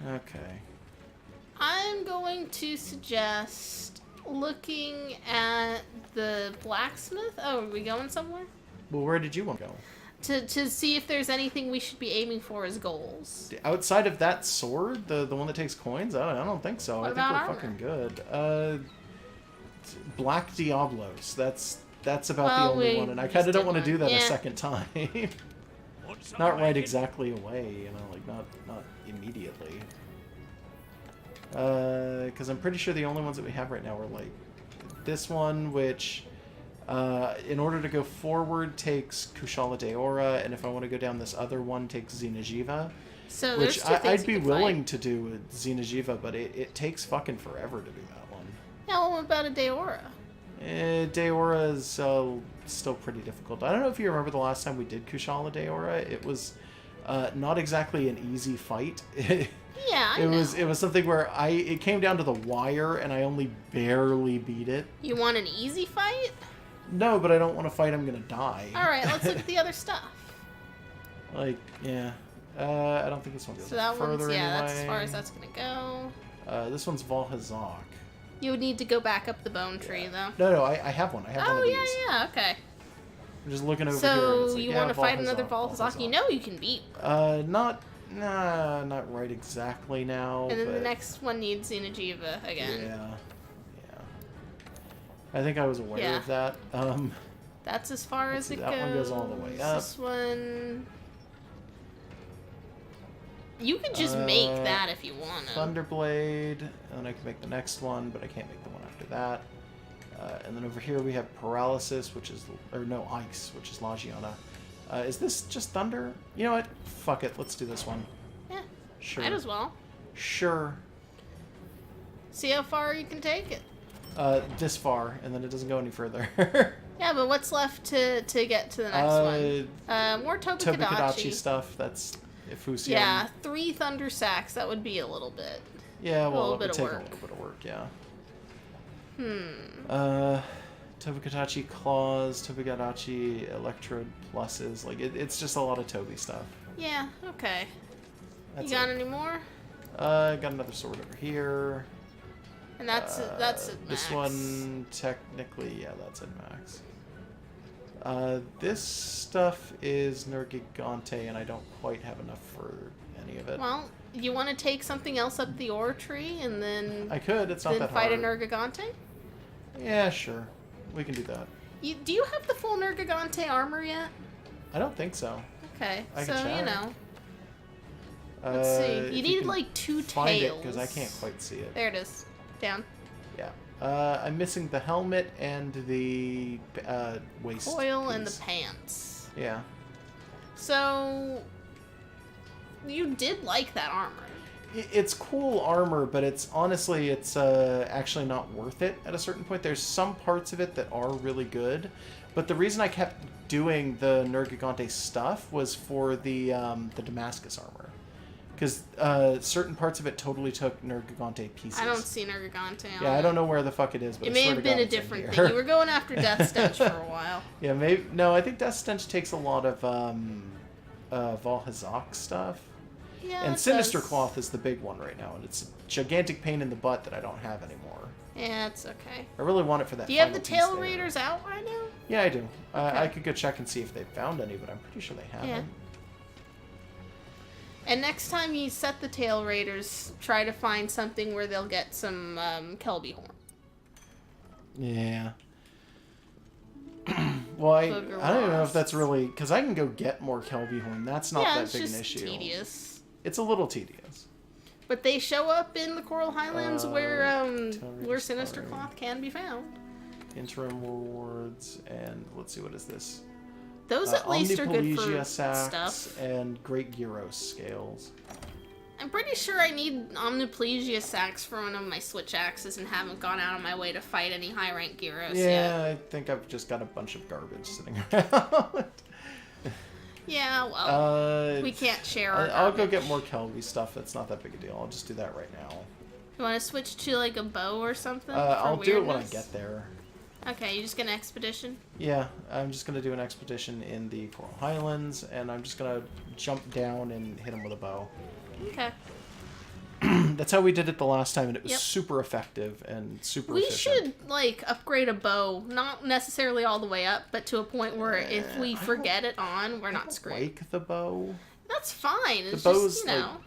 Okay. I'm going to suggest looking at the blacksmith. Oh, are we going somewhere? Well, where did you want to go? To see if there's anything we should be aiming for as goals. Outside of that sword, the one that takes coins, I don't think so. What I think we're about fucking good. Black Diablos. That's about the only one, and I kind of don't want to do that a second time. Not right exactly away, you know, like not immediately. Because I'm pretty sure the only ones that we have right now are like this one, which in order to go forward takes Kushala Deora, and if I want to go down this other one takes Xeno'jiva. So which I'd be willing to do with Xeno'jiva, but it takes fucking forever to do that one. Yeah, well, what about a Deora? Deora is still pretty difficult. I don't know if you remember the last time we did Kushala Deora. It was not exactly an easy fight. Yeah, I know. It was something where it came down to the wire, and I only barely beat it. You want an easy fight? No, but I don't want to fight. I'm gonna die. All right, let's look at the other stuff. Like, yeah. I don't think this one goes further anyway. Yeah, that's as far as that's gonna go. This one's Valhazak. You would need to go back up the bone tree, though. No, I have one. I have one of these. Oh, yeah, okay. I'm just looking over here. So, Like, you want to fight another Valhazak? You know you can beat. Not right exactly now. And then the next one needs Xeno'jiva again. Yeah. I think I was aware of that. That's as far as it goes. That one goes all the way up. This one... You could just make that if you want to. Thunderblade, and then I can make the next one, but I can't make the one after that. And then over here we have Paralysis, which is... Or no, Ice, which is La Giona. Is this just Thunder? You know what? Fuck it. Let's do this one. Yeah. Sure. Might as well. Sure. See how far you can take it. This far, and then it doesn't go any further. Yeah, but what's left to get to the next one? More Tobukadachi stuff. That's Ifusian. Yeah, 3 Thunder Sacks. That would be a little bit. Yeah, well, it would take a little bit of work, yeah. Tobukadachi Claws, Tobukadachi Electrode Pluses. Like, it's just a lot of Toby stuff. Yeah, okay. That's you got any more? Got another sword over here. And that's it max. This one, technically, yeah, that's at max. This stuff is Nergigante, and I don't quite have enough for any of it. Well, you want to take something else up the ore tree, and then... I could, it's not that hard. Then fight a Nergigante? Yeah, sure. We can do that. Do you have the full Nergigante armor yet? I don't think so. Okay, I so, can check. you know. Let's see. You need, like, 2 tails. Find it, because I can't quite see it. There it is. Down. Yeah. I'm missing the helmet and the waist Coil piece. and the pants. Yeah. So, you did like that armor. It's cool armor, but it's honestly, it's actually not worth it at a certain point. There's some parts of it that are really good, but the reason I kept doing the Nergigante stuff was for the Damascus armor. Because certain parts of it totally took Nergigante pieces. I don't see Nergigante on Yeah, I don't know where the fuck it is, but it may have been a different thing. You were going after Death Stench for a while. Yeah, maybe. No, I think Death Stench takes a lot of Valhazak stuff. Yeah, and Sinister Cloth is the big one right now, and it's a gigantic pain in the butt that I don't have anymore. Yeah, it's okay. I really want it for that. Do you have the Tail Raiders out right now? Yeah, I do. Okay. I could go check and see if they found any, but I'm pretty sure they haven't. Yeah. And next time you set the Tail Raiders, try to find something where they'll get some Kelby Horn. Yeah. Well, I don't even know if that's really... Because I can go get more Kelby Horn. That's not that big an issue. Yeah, it's just tedious. It's a little tedious. But they show up in the Coral Highlands where Sinister Cloth can be found. Interim rewards, and let's see, what is this? Those at least are good for sacks stuff. And Great Gyros scales. I'm pretty sure I need Omniplegia sacks for one of my switch axes and haven't gone out of my way to fight any high rank Gyros yet. Yeah, I think I've just got a bunch of garbage sitting around. Yeah, well, we can't share our I'll go get more Kelby stuff. That's not that big a deal. I'll just do that right now. You want to switch to like a bow or something? I'll do it when I get there. Okay, you just gonna expedition? Yeah, I'm just gonna do an expedition in the Coral Highlands, and I'm just gonna jump down and hit him with a bow. Okay. That's how we did it the last time, and it was Yep. super effective and super We efficient. should, like, upgrade a bow. Not necessarily all the way up, but to a point where if we forget it on, we're not screwed. Like the bow. That's fine. It's bow's, just, you know.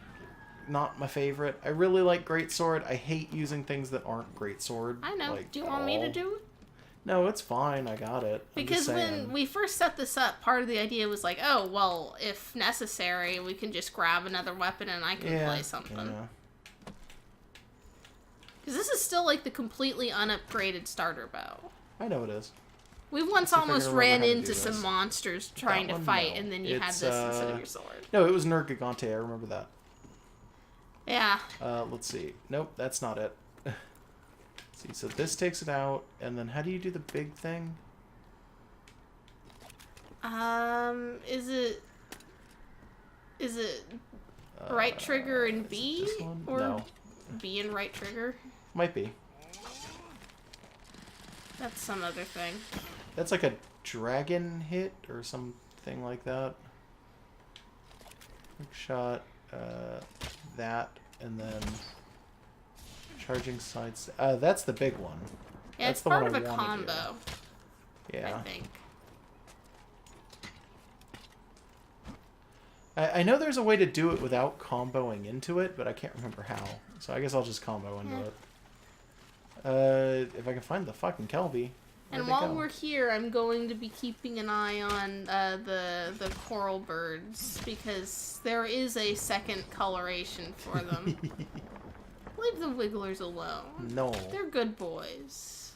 Not my favorite. I really like greatsword. I hate using things that aren't greatsword. I know. Like, Do you want me to do it? No, it's fine. I got it. Because when we first set this up, part of the idea was like, oh, well, if necessary, we can just grab another weapon and I can play something. Yeah. Because this is still like the completely unupgraded starter bow. I know it is. We once if I can almost remember ran how to do into some this. monsters trying to one, fight, no. and then you had It's, this instead of your sword. No, it was Nergigante. I remember that. Yeah. Let's see. Nope, that's not it. See, so this takes it out, and then how do you do the big thing? Is it right trigger and B? This one? Or No. B and right trigger? Might be. That's some other thing. That's like a dragon hit or something like that. Quick shot, that, and then charging sides. That's the big one. Yeah, That's it's the part one of I a wanna combo, do. Yeah. I think. I know there's a way to do it without comboing into it, but I can't remember how. So I guess I'll just combo into it. If I can find the fucking Kelby. And while we're here, I'm going to be keeping an eye on the coral birds, because there is a second coloration for them. Leave the wigglers alone. No. They're good boys.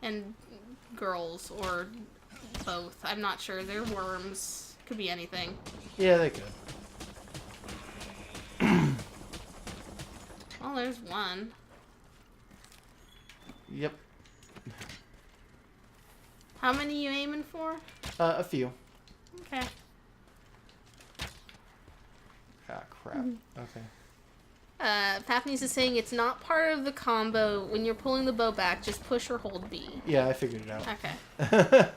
And girls, or both. I'm not sure. They're worms. Could be anything. Yeah, they could. Well, there's one. Yep. How many you aiming for? A few. Okay. Ah, crap. Okay. Papneys is saying it's not part of the combo. When you're pulling the bow back, just push or hold B. Yeah, I figured it out. Okay.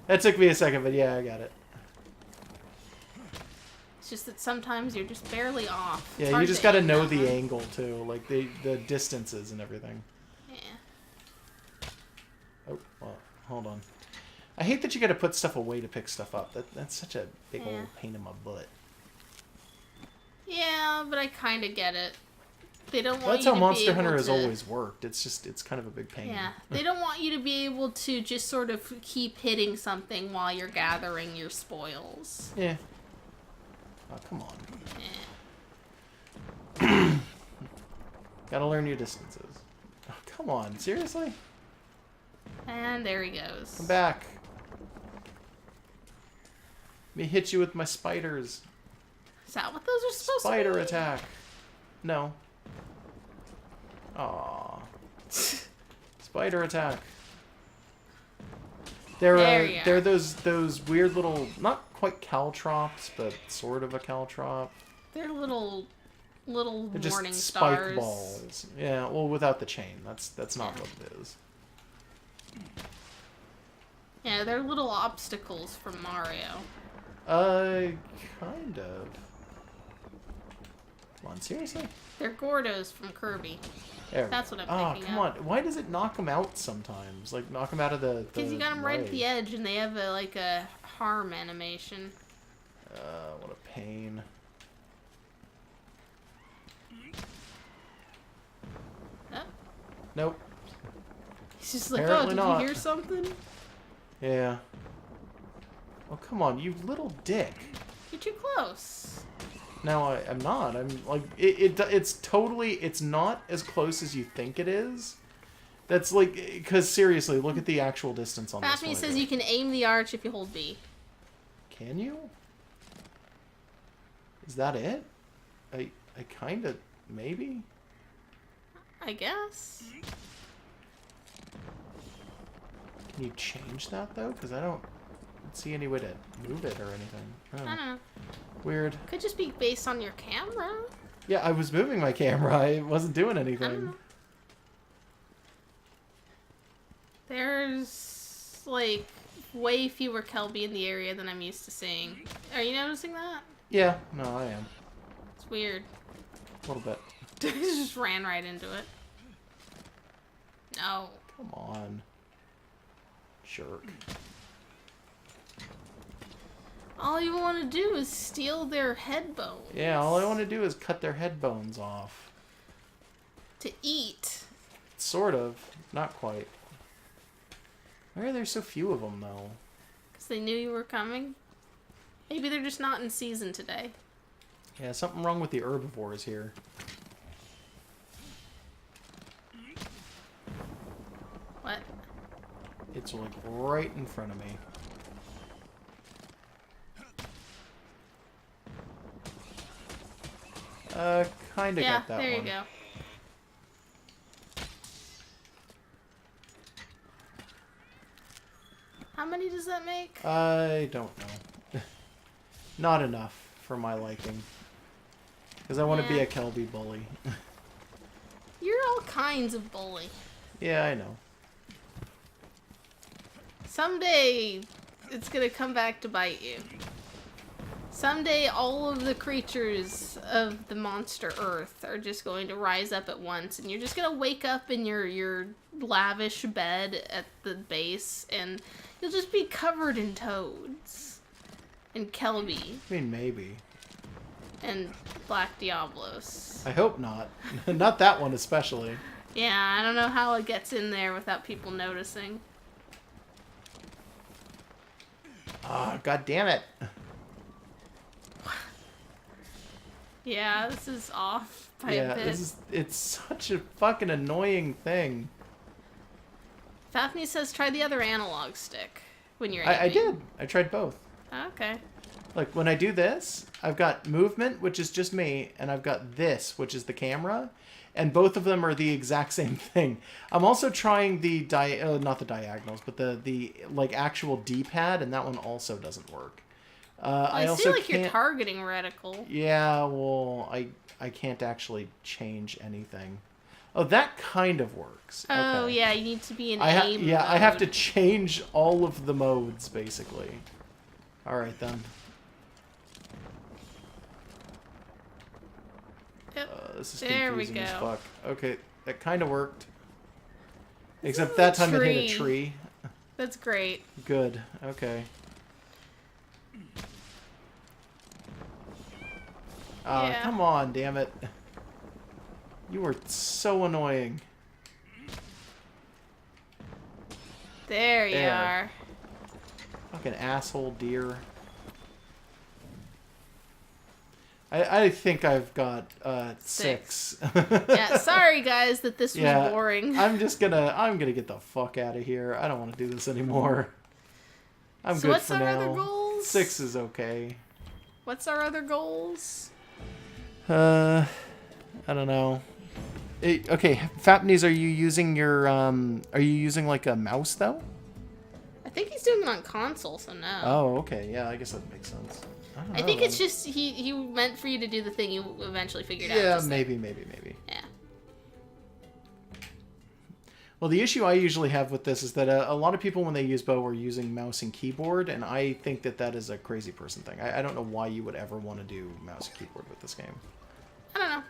That took me a second, but yeah, I got it. It's just that sometimes you're just barely off. It's Yeah, hard you just to gotta aim know that the one. angle, too. Like, the distances and everything. Yeah. Oh, well, hold on. I hate that you gotta put stuff away to pick stuff up. That's such a big Yeah. old pain in my butt. Yeah, but I kind of get it. They don't want Well, that's you how to Monster be Hunter able has to... always worked. It's kind of a big pain. Yeah, they don't want you to be able to just sort of keep hitting something while you're gathering your spoils. Yeah. Oh, come on. Yeah. Gotta learn your distances. Oh, come on. Seriously? And there he goes. Come back. Let me hit you with my spiders. Is that what those are supposed Spider to be? attack. No. Aww. Spider attack. There you They're are. those weird little, not quite caltrops, but sort of a caltrop. They're little They're just morning spike stars. balls. Yeah, well, without the chain. That's not Yeah. what it is. Yeah, they're little obstacles from Mario. Kind of. Come on, seriously? They're Gordos from Kirby. There. That's what I'm Oh, thinking come of. on. Why does it knock them out sometimes? Like, knock them out of the Because you got them right at the way. edge, and they have a harm animation. What a pain. Oh, Nope. he's just like, Apparently oh, did not. you hear something? Yeah. Oh, come on, you little dick. You're too close. No, I'm not. I'm like, it's totally, it's not as close as you think it is. That's like, because seriously, look at the actual distance on this Daphne one. says you can aim the arch if you hold B. Can you? Is that it? I kind of, maybe? I guess. Can you change that, though? Because I don't see any way to move it or anything. I don't know. Weird. Could just be based on your camera. Yeah, I was moving my camera. I wasn't doing I don't anything. know. There's, like, way fewer Kelby in the area than I'm used to seeing. Are you noticing that? Yeah, no, I am. It's weird. A little bit. Just ran right into it. No. Come on. Jerk. All you want to do is steal their head bones. Yeah, all I want to do is cut their head bones off. To eat. Sort of. Not quite. Why are there so few of them, though? Because they knew you were coming? Maybe they're just not in season today. Yeah, something wrong with the herbivores here. What? It's like right in front of me. Kinda got that one. Yeah, there you go. How many does that make? I don't know. Not enough for my liking. Because I want to be a Kelby bully. You're all kinds of bully. Yeah, I know. Someday, it's gonna come back to bite you. Someday, all of the creatures of the monster Earth are just going to rise up at once, and you're just gonna wake up in your lavish bed at the base, and you'll just be covered in toads. And Kelby. I mean, maybe. And Black Diablos. I hope not. Not that one especially. Yeah, I don't know how it gets in there without people noticing. Ah, god damn it. Yeah, this is off by a bit. It's such a fucking annoying thing. Fafney says try the other analog stick when you're I aiming. did. I tried both. Okay. Like, when I do this, I've got movement, which is just me, and I've got this, which is the camera, and both of them are the exact same thing. I'm also trying the, not the diagonals, but the like, actual D-pad, and that one also doesn't work. I also feel like can't... you're targeting reticle. Yeah, well, I can't actually change anything. Oh, that kind of works. Oh, okay. yeah, you need to be in aim Yeah, mode. I have to change all of the modes, basically. Alright, then. Yep. This is There we confusing as go. fuck. Okay, that kind of worked. Except that time it hit a tree. That's great. Good. Okay. Yeah. Come on, damn it. You are so annoying. There you are. Fucking asshole deer. I think I've got 6. Yeah, sorry guys that this was boring. I'm gonna get the fuck out of here. I don't want to do this anymore. I'm so good what's for our now. other goals? 6 is okay. What's our other goals? I don't know. Okay, Fapneys, are you using your like a mouse though? I think he's doing it on console, so no. Oh, okay. Yeah, I guess that makes sense. I think it's just he meant for you to do the thing you eventually figured out. Yeah, maybe. Yeah. Well, the issue I usually have with this is that a lot of people, when they use bow, are using mouse and keyboard, and I think that is a crazy person thing. I don't know why you would ever want to do mouse and keyboard with this game. I don't know.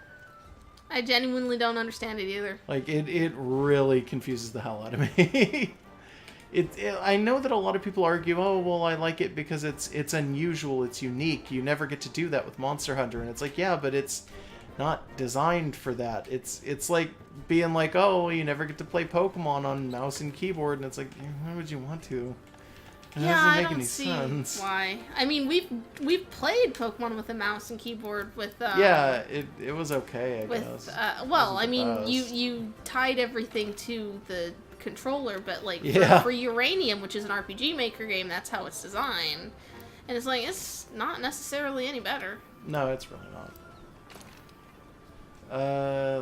I genuinely don't understand it either. Like, it really confuses the hell out of me. I know that a lot of people argue, oh, well, I like it because it's unusual, it's unique. You never get to do that with Monster Hunter. And it's like, yeah, but it's not designed for that. It's like being like, oh, you never get to play Pokemon on mouse and keyboard. And it's like, why would you want to? It doesn't make any sense. Why. I mean, we've played Pokemon with a mouse and keyboard with... yeah, it was okay, I guess. Well, I mean, you tied everything to the controller, but like for Uranium, which is an RPG Maker game, that's how it's designed. And it's like, it's not necessarily any better. No, it's really not.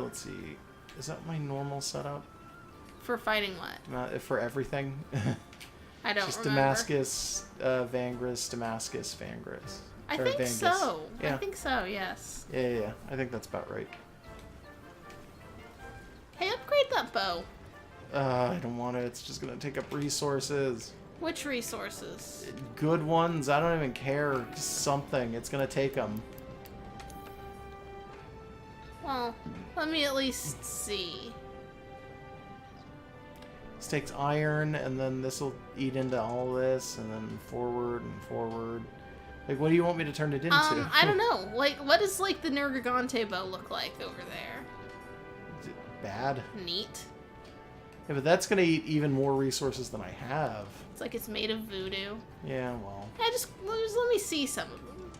Let's see. Is that my normal setup? For fighting what? For everything. I don't just remember. Damascus, Vangris, Damascus, Vangris. I think so. Yeah. I think so, yes. Yeah. I think that's about right. Hey, upgrade that bow. I don't want it. It's just going to take up resources. Which resources? Good ones. I don't even care. Just something. It's going to take them. Well, let me at least see. This takes iron, and then this will eat into all this, and then forward and forward. Like, what do you want me to turn it into? I don't know. Like, what does, like, the Nergigante bow look like over there? Bad. Neat. Yeah, but that's gonna eat even more resources than I have. It's like it's made of voodoo. Yeah, well. Yeah, just let me see some of them.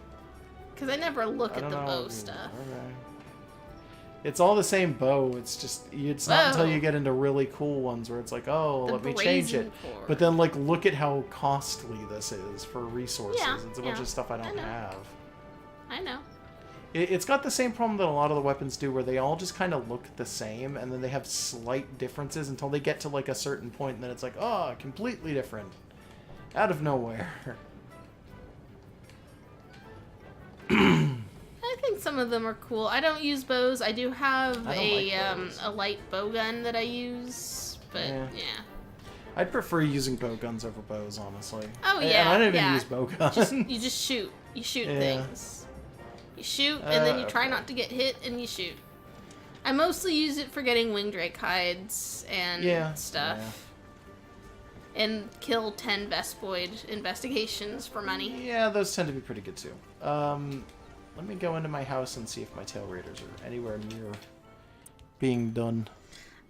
Because I never look at the bow stuff. Okay. It's all the same bow. It's just it's not until you get into really cool ones where it's like, oh, let me change it. Cord. But then like look at how costly this is for resources. Yeah, It's a bunch of stuff I don't have. I know. It's got the same problem that a lot of the weapons do, where they all just kind of look the same, and then they have slight differences until they get to like a certain point, and then it's like, oh, completely different, out of nowhere. I think some of them are cool. I don't use bows. I do have a light bow gun that I use, but yeah. I'd prefer using bow guns over bows, honestly. Oh yeah, and I don't even use bow guns. You just shoot. You shoot things. You shoot, and then you try not to get hit, and you shoot. I mostly use it for getting wingdrake hides and stuff. Yeah. And kill 10 Vespoid investigations for money. Yeah, those tend to be pretty good too. Let me go into my house and see if my tail raiders are anywhere near being done.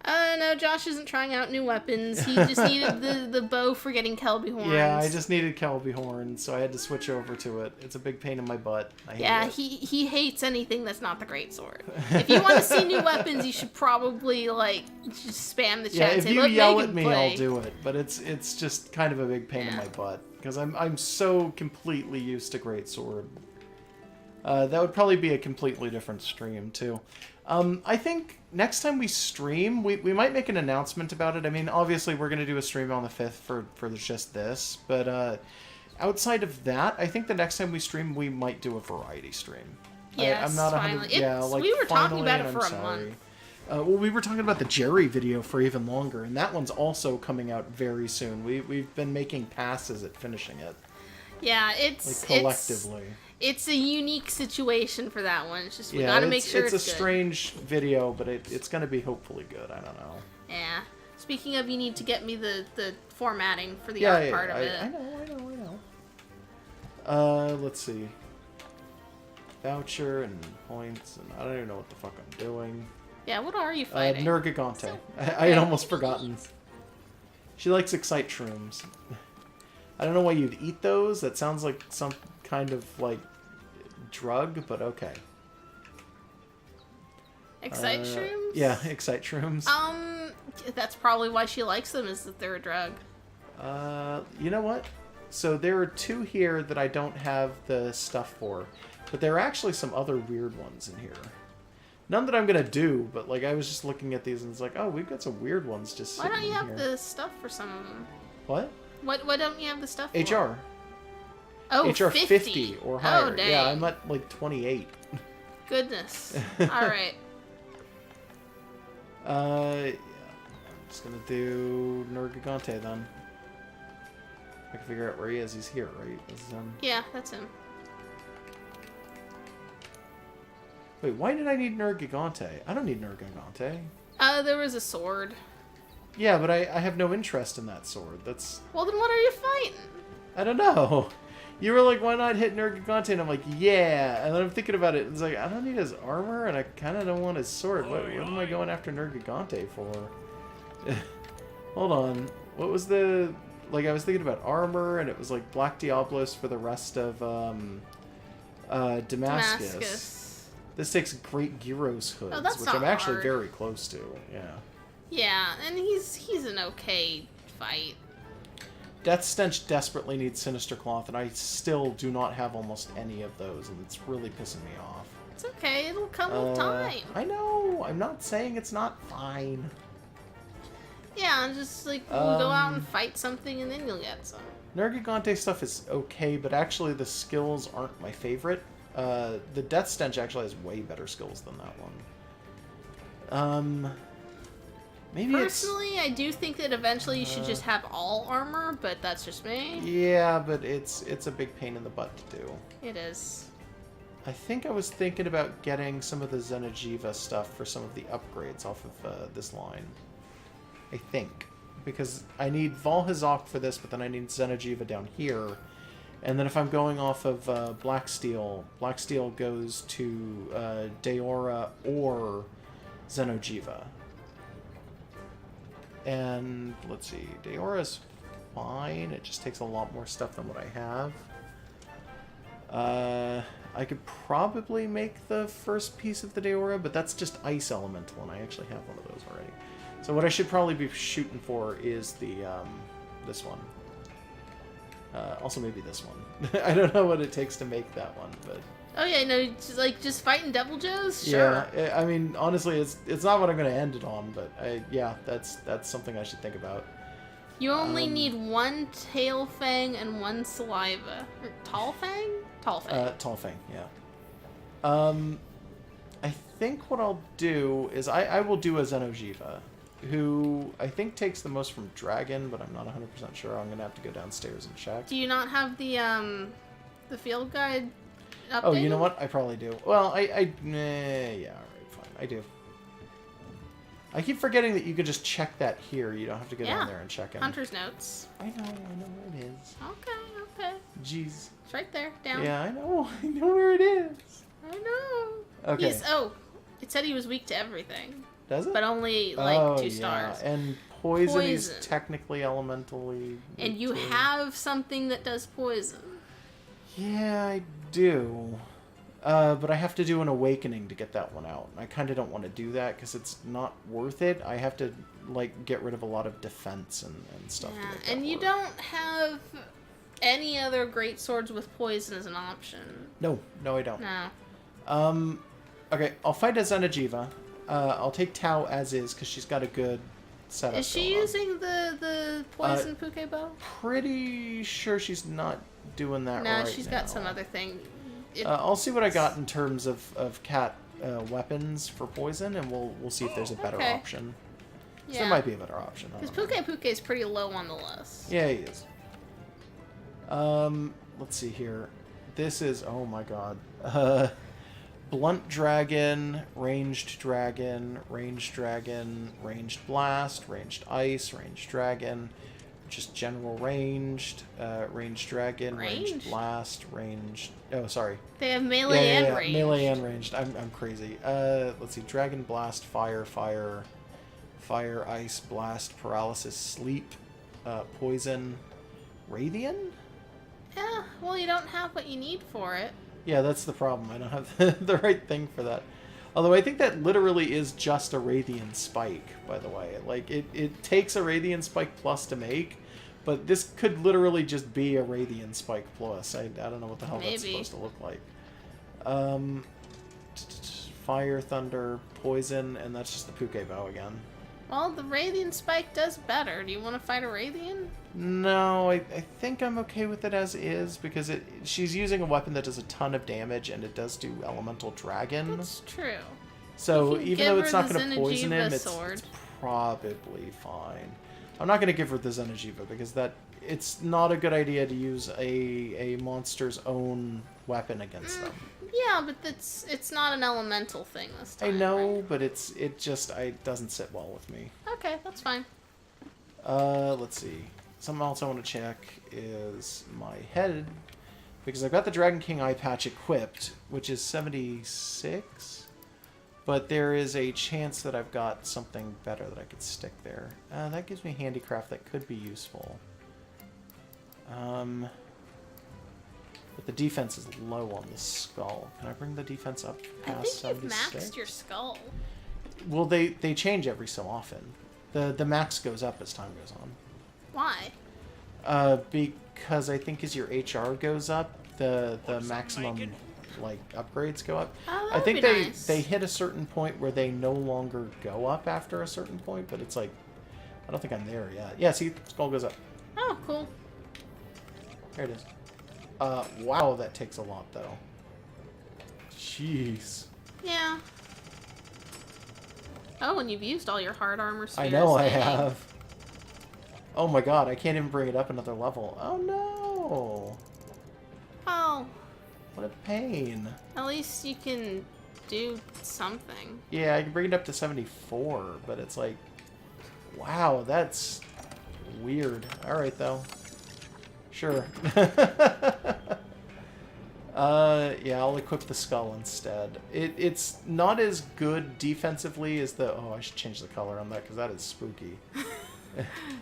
No, Josh isn't trying out new weapons. He just needed the bow for getting Kelby horns. Yeah, I just needed Kelby horns, so I had to switch over to it. It's a big pain in my butt. I hate it. He hates anything that's not the greatsword. If you want to see new weapons, you should probably like just spam the chat. Yeah, and if say, you "Let yell Megan at me, play." I'll do it. But it's just kind of a big pain in my butt because I'm so completely used to greatsword. That would probably be a completely different stream too. I think next time we stream, we might make an announcement about it. I mean, obviously we're going to do a stream on the 5th for just this, but outside of that, I think the next time we stream, we might do a variety stream. Yes, I'm not finally. like we were talking finally, about it and for I'm a month. well, we were talking about the Jerry video for even longer, and that one's also coming out very soon. We've been making passes at finishing it. Yeah, it's like collectively. It's a unique situation for that one. It's just we gotta make sure it's a good. strange video, but it's gonna be hopefully good. I don't know. Yeah. Speaking of, you need to get me the formatting for the art part of it. I know. Let's see. Voucher and points, and I don't even know what the fuck I'm doing. Yeah, what are you fighting? Nergigante. So, I had almost forgotten. She likes Excite Shrooms. I don't know why you'd eat those. That sounds like some kind of like drug, but okay. Excite Shrooms? Yeah, Excite Shrooms. That's probably why she likes them, is that they're a drug. You know what? So there are 2 here that I don't have the stuff for, but there are actually some other weird ones in here. None that I'm gonna do, but like I was just looking at these and it's like, oh, we've got some weird ones just sitting Why don't you have here. the stuff for some of them? What? Why don't you have the stuff for? HR. Oh, HR 50. 50 or higher. Oh, dang. Yeah, I'm at like 28. Goodness. Alright. I'm just gonna do Nergigante then. I can figure out where he is. He's here, right? This is him. Yeah, that's him. Wait, why did I need Nergigante? I don't need Nergigante. There was a sword. Yeah, but I have no interest in that sword. That's... Well, then what are you fighting? I don't know. You were like, why not hit Nergigante? And I'm like, yeah. And then I'm thinking about it. It's like, I don't need his armor, and I kind of don't want his sword. What am I going after Nergigante for? Hold on. What was the... Like, I was thinking about armor, and it was like Black Diablos for the rest of Damascus. This takes Great Gyros hoods, Oh, that's which not I'm actually hard. very close to. Yeah. Yeah, and he's an okay fight. Death Stench desperately needs Sinister Cloth, and I still do not have almost any of those, and it's really pissing me off. It's okay, it'll come with time. I know. I'm not saying it's not fine. Yeah, and just like we'll go out and fight something, and then you'll get some. Nergigante stuff is okay, but actually the skills aren't my favorite. The Death Stench actually has way better skills than that one. Maybe Personally, I do think that eventually you should just have all armor, but that's just me. Yeah, but it's a big pain in the butt to do. It is. I think I was thinking about getting some of the Xeno'jiiva stuff for some of the upgrades off of this line. I think. Because I need Valhazak for this, but then I need Xeno'jiiva down here. And then if I'm going off of Black Steel goes to Deora or Xeno'jiiva. And let's see, Deora's fine. It just takes a lot more stuff than what I have. I could probably make the first piece of the Deora, but that's just Ice Elemental, and I actually have one of those already. So what I should probably be shooting for is the this one. Also maybe this one. I don't know what it takes to make that one, but... Oh yeah, no, just fighting Devil Joes? Sure. Yeah, I mean, honestly, it's not what I'm going to end it on, but yeah, that's something I should think about. You only need one Tail Fang and one Saliva. Or Tall Fang? Tall Fang. Tall Fang, yeah. I think what I'll do is I will do a Xeno'jiiva, who I think takes the most from Dragon, but I'm not 100% sure. I'm going to have to go downstairs and check. Do you not have the field guide updated? Oh, you know what? I probably do. Well, yeah, alright, fine. I do. I keep forgetting that you can just check that here. You don't have to go down there and check it. Hunter's notes. I know where it is. Okay. Jeez. It's right there, down. Yeah, I know where it is. I know. Okay. It said he was weak to everything. Does it? But only, like, 2 stars. And poison is technically elementally... And you have something that does poison. Yeah, I do. But I have to do an awakening to get that one out. I kind of don't want to do that because it's not worth it. I have to, like, get rid of a lot of defense and stuff. Yeah, to make that and you work. don't have any other great swords with poison as an option. No, I don't. No. Okay, I'll fight a Xeno'jiiva. I'll take Tao as is because she's got a good setup. Is she using the poison Pukebo? Pretty sure she's not doing that right now. No, she's got some other thing. I'll see what I got in terms of cat weapons for poison, and we'll see if there's a better option. Yeah. There might be a better option. Because Puke is pretty low on the list. Yeah, he is. Let's see here. This is, oh my god. Blunt Dragon, Ranged Dragon, Ranged Dragon, Ranged Blast, Ranged Ice, Ranged Dragon, just General Ranged, Ranged Dragon, Ranged Blast, Ranged... Oh, sorry. They have melee and ranged. Melee and ranged. I'm crazy. Let's see. Dragon Blast, Fire, Ice, Blast, Paralysis, Sleep, Poison, Radiant? Yeah, well, you don't have what you need for it. Yeah, that's the problem. I don't have the right thing for that. Although I think that literally is just a Radiant Spike, by the way. Like, it takes a Radiant Spike plus to make, but this could literally just be a Radiant Spike plus. I don't know what the hell that's supposed to look like. Fire, Thunder, Poison, and that's just the Pukebo again. Well, the Radiant Spike does better. Do you want to fight a Radiant? No, I think I'm okay with it as is, because she's using a weapon that does a ton of damage, and it does do Elemental Dragon. That's true. So even though it's not going to poison him, it's probably fine. I'm not going to give her the Xeno'jiiva, because it's not a good idea to use a monster's own weapon against them. Yeah, but it's not an elemental thing this time. I know, right? but it doesn't sit well with me. Okay, that's fine. Let's see. Something else I want to check is my head, because I've got the Dragon King eye patch equipped, which is 76, but there is a chance that I've got something better that I could stick there. That gives me handicraft that could be useful. But the defense is low on the skull. Can I bring the defense up past 76? I think you've maxed your skull. Well, they change every so often. The max goes up as time goes on. Why? Because I think as your HR goes up, the maximum upgrades go up. Oh, I think nice. they hit a certain point where they no longer go up after a certain point, but it's like I don't think I'm there yet. Yeah, see, skull goes up. Oh, cool. There it is. Wow, that takes a lot though. Jeez. Yeah. Oh, and you've used all your hard armor spheres. I know I have. Oh my god, I can't even bring it up another level. Oh no. Oh. What a pain. At least you can do something. Yeah, I can bring it up to 74, but it's like, wow, that's weird. Alright, though. Sure. Yeah, I'll equip the skull instead. It's not as good defensively as the... Oh, I should change the color on that, because that is spooky.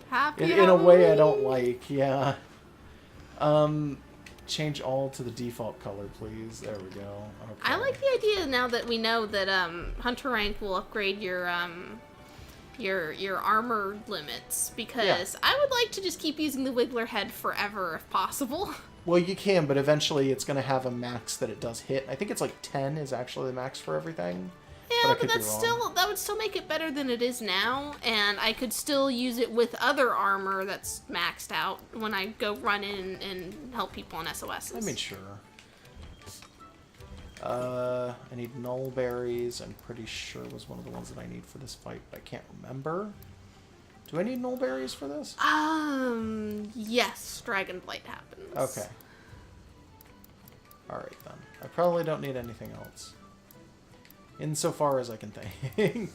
Happy in a way I don't like, yeah. Change all to the default color, please. There we go. Okay. I like the idea now that we know that Hunter rank will upgrade your armor limits, because I would like to just keep using the Wiggler head forever if possible. Well, you can, but eventually it's going to have a max that it does hit. I think it's like 10 is actually the max for everything. Yeah, but that would still make it better than it is now, and I could still use it with other armor that's maxed out when I go run in and help people on SOSs. I mean, sure. I need null berries. I'm pretty sure was one of the ones that I need for this fight, but I can't remember. Do I need null berries for this? Yes, Dragon Blight happens. Okay. Alright then. I probably don't need anything else. Insofar as I can think.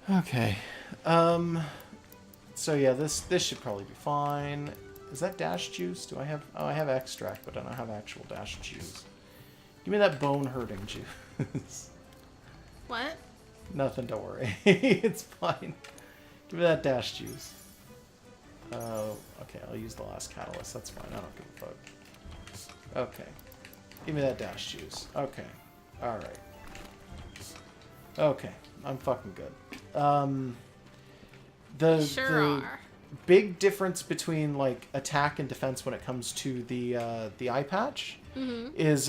Okay. So yeah, this should probably be fine. Is that dash juice? Do I have... Oh, I have extract, but I don't have actual dash juice. Give me that bone-hurting juice. What? Nothing, don't worry. It's fine. Give me that dash juice. Okay, I'll use the last catalyst. That's fine. I don't give a fuck. Okay. Give me that dash juice. Okay. Alright. Okay. I'm fucking good. The big difference between, like, attack and defense when it comes to the eye patch is,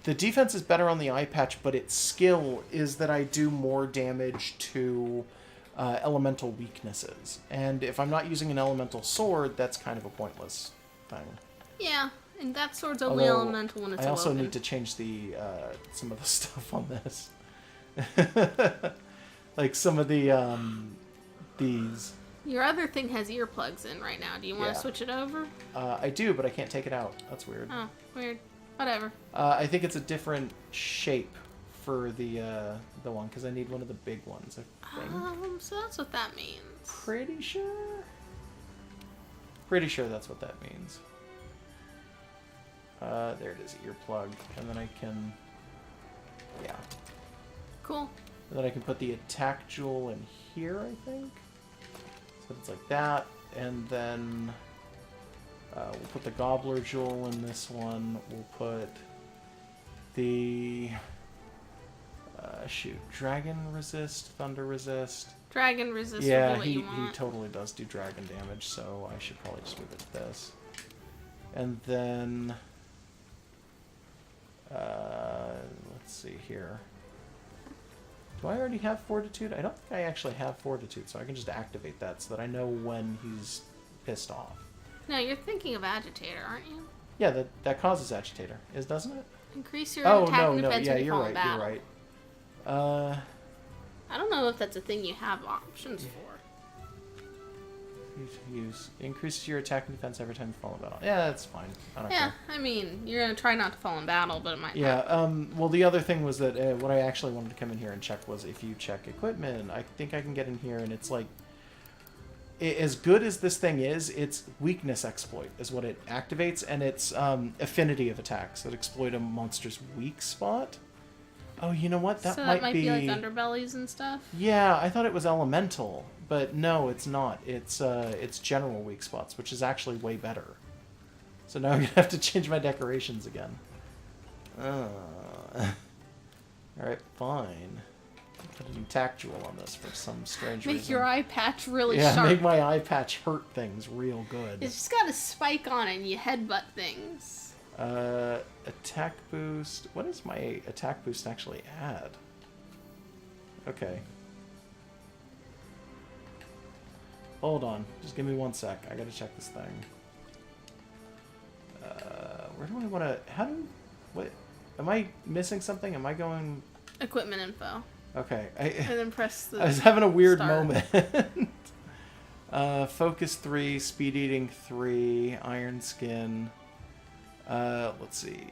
the defense is better on the eye patch, but its skill is that I do more damage to elemental weaknesses. And if I'm not using an elemental sword, that's kind of a pointless thing. Yeah, and that sword's only elemental when it's I also awoken. need to change the some of the stuff on this. Like some of the these. Your other thing has earplugs in right now. Do you want to switch it over? I do, but I can't take it out. That's weird. Oh, weird. Whatever. I think it's a different shape for the one, because I need one of the big ones, I think. So that's what that means. Pretty sure? Pretty sure that's what that means. There it is, earplug. And then I can... Yeah. Cool. And then I can put the attack jewel in here, I think. So it's like that. And then we'll put the gobbler jewel in this one. We'll put the... shoot, dragon resist, thunder resist. Dragon resist. Yeah, what he you want. totally does do dragon damage, so I should probably just move it to this. And then, let's see here. Do I already have fortitude? I don't think I actually have fortitude, so I can just activate that so that I know when he's pissed off. No, you're thinking of agitator, aren't you? Yeah, that causes agitator, doesn't it? Increase your Oh, attack and no, defense yeah, when you you're fall right, in battle. you're right. I don't know if that's a thing you have options for. Increases your attack and defense every time you fall in battle. Yeah, that's fine. I don't care. I mean, you're gonna try not to fall in battle, but it might Yeah, happen. well, the other thing was that what I actually wanted to come in here and check was if you check equipment, I think I can get in here and it's like, as good as this thing is, its weakness exploit is what it activates, and its affinity of attacks that exploit a monster's weak spot. Oh, you know what? That might be like underbellies and stuff? Yeah, I thought it was elemental, but no, it's not. It's general weak spots, which is actually way better. So now I'm gonna have to change my decorations again. Alright, fine. Put an attack jewel on this for some strange reason. Make your eye patch really yeah, sharp. make my eye patch hurt things real good. It's just got a spike on it and you headbutt things. Attack boost. What does my attack boost actually add? Okay. Hold on. Just give me 1 sec. I gotta check this thing. Where do I want to... How do... What... Am I missing something? Am I going... Equipment info. Okay. And then press the... I was having a weird start. moment. Focus 3, Speed Eating 3, Iron Skin. Let's see.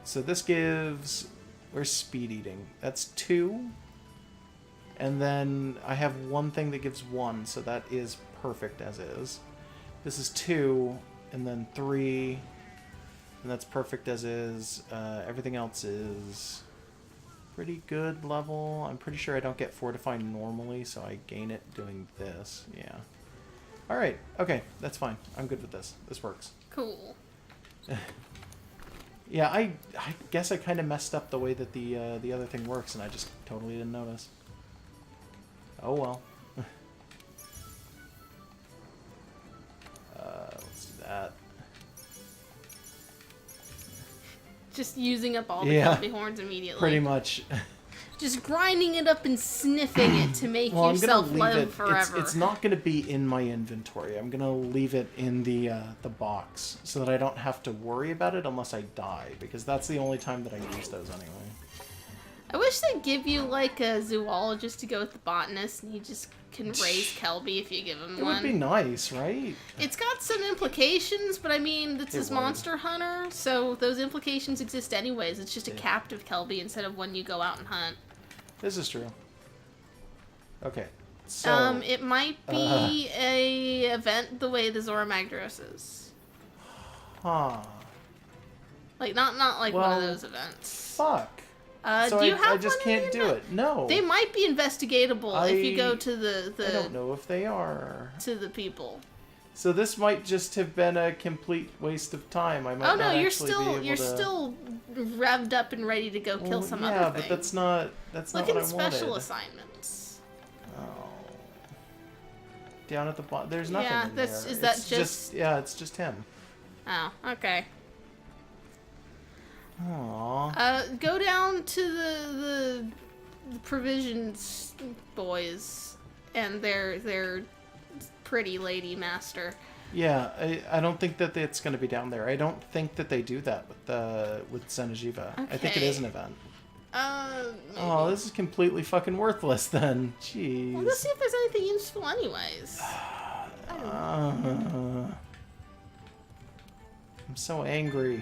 So this gives... Where's Speed Eating? That's 2. And then I have one thing that gives 1, so that is perfect as is. This is 2, and then 3, and that's perfect as is. Everything else is pretty good level. I'm pretty sure I don't get Fortify normally, so I gain it doing this. Yeah. Alright, okay, that's fine. I'm good with this. This works. Cool. Yeah, I guess I kind of messed up the way that the other thing works, and I just totally didn't notice. Oh well. Let's do that. Just using up all the Kelpie horns immediately. Pretty much. Just grinding it up and sniffing it to make yourself live forever. It's not going to be in my inventory. I'm going to leave it in the box so that I don't have to worry about it unless I die, because that's the only time that I use those anyway. I wish they'd give you, like, a zoologist to go with the botanist, and you just can raise Kelpie if you give him one. It would be nice, right? It's got some implications, but I mean, it's this monster hunter, so those implications exist anyways. It's just a captive Kelpie instead of one you go out and hunt. This is true. Okay, so... it might be a event the way the Zora Magdaros is. Huh. Like, not like one of those events. Fuck. So do you have I just can't do it. No. They might be investigatable if you go to the... I don't know if they are. To the people. So this might just have been a complete waste of time. I might oh no, not you're actually still be able you're to... still revved up and ready to go kill some other thing. Yeah, but that's not what I wanted. Look in special assignments. Oh. Down at the bottom, there's nothing in there. Is that just... Yeah, it's just him. Oh, okay. Aww. Go down to the provisions boys and their pretty lady master. Yeah, I don't think that it's going to be down there. I don't think that they do that with Xeno'jiiva. Okay. I think it is an event. Maybe. Oh, this is completely fucking worthless then. Jeez. Well, let's see if there's anything useful anyways. I'm so angry.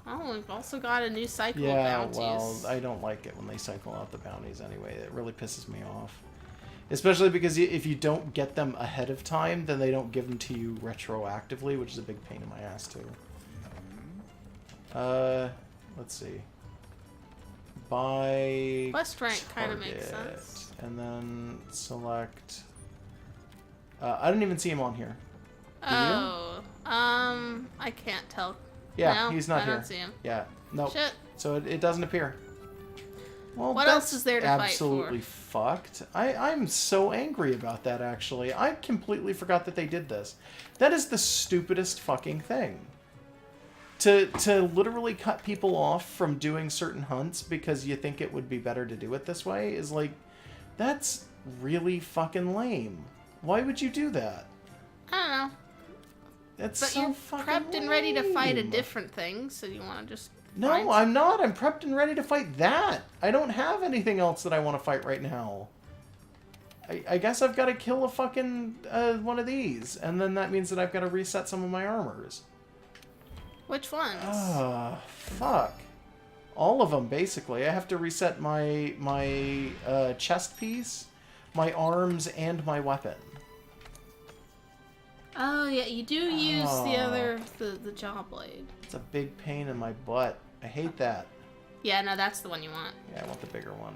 Oh, we've also got a new cycle of Yeah, bounties. well, I don't like it when they cycle out the bounties anyway. It really pisses me off. Especially because if you don't get them ahead of time, then they don't give them to you retroactively, which is a big pain in my ass, too. Let's see. Buy Quest rank kind of makes sense. And then select... I didn't even see him on here. Do you? I can't tell. Yeah, no, he's not here. I don't see him. Yeah, no. Shit. So it doesn't appear. Well, what else is there to fight for? Absolutely fucked. I'm so angry about that, actually. I completely forgot that they did this. That is the stupidest fucking thing. To literally cut people off from doing certain hunts because you think it would be better to do it this way is like, that's really fucking lame. Why would you do that? I don't know. That's but so you're fucking prepped and ready to fight a lame. different thing, so you want to just... No, I'm not. I'm prepped and ready to fight that. I don't have anything else that I want to fight right now. I guess I've got to kill a fucking one of these, and then that means that I've got to reset some of my armors. Which ones? Fuck. All of them, basically. I have to reset my chest piece, my arms, and my weapon. Oh, yeah, you do use the jaw blade. It's a big pain in my butt. I hate that. Yeah, no, that's the one you want. Yeah, I want the bigger one.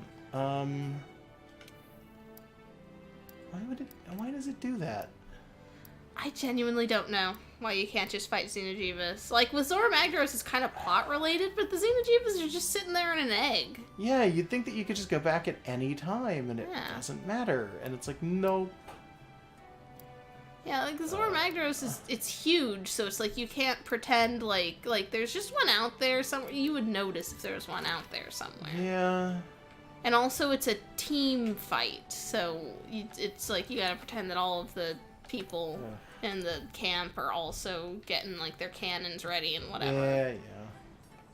Why does it do that? I genuinely don't know why you can't just fight Xeno'jiivas. Like, with Zora Magdaros, it's kind of plot-related, but the Xeno'jiivas are just sitting there in an egg. Yeah, you'd think that you could just go back at any time, and it doesn't matter. And it's like, nope. Yeah, like, the Zora Magdaros it's huge, so it's like you can't pretend like there's just one out there somewhere. You would notice if there was one out there somewhere. Yeah. And also, it's a team fight, so it's like you gotta pretend that all of the people in the camp are also getting, like, their cannons ready and whatever. Yeah.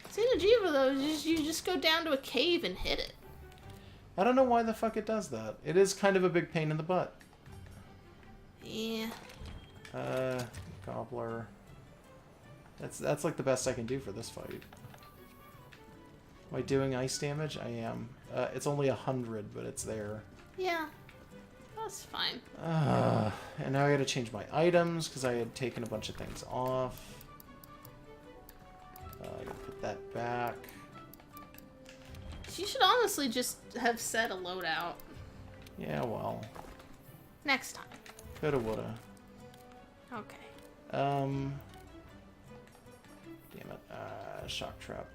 Xeno'jiiva, though, you just go down to a cave and hit it. I don't know why the fuck it does that. It is kind of a big pain in the butt. Yeah. Gobbler. That's like the best I can do for this fight. Am I doing ice damage? I am. It's only 100, but it's there. Yeah. That's fine. And now I gotta change my items because I had taken a bunch of things off. I gotta put that back. You should honestly just have set a loadout. Yeah, well. Next time. Coulda, woulda. Okay. Damn it. Shock trap.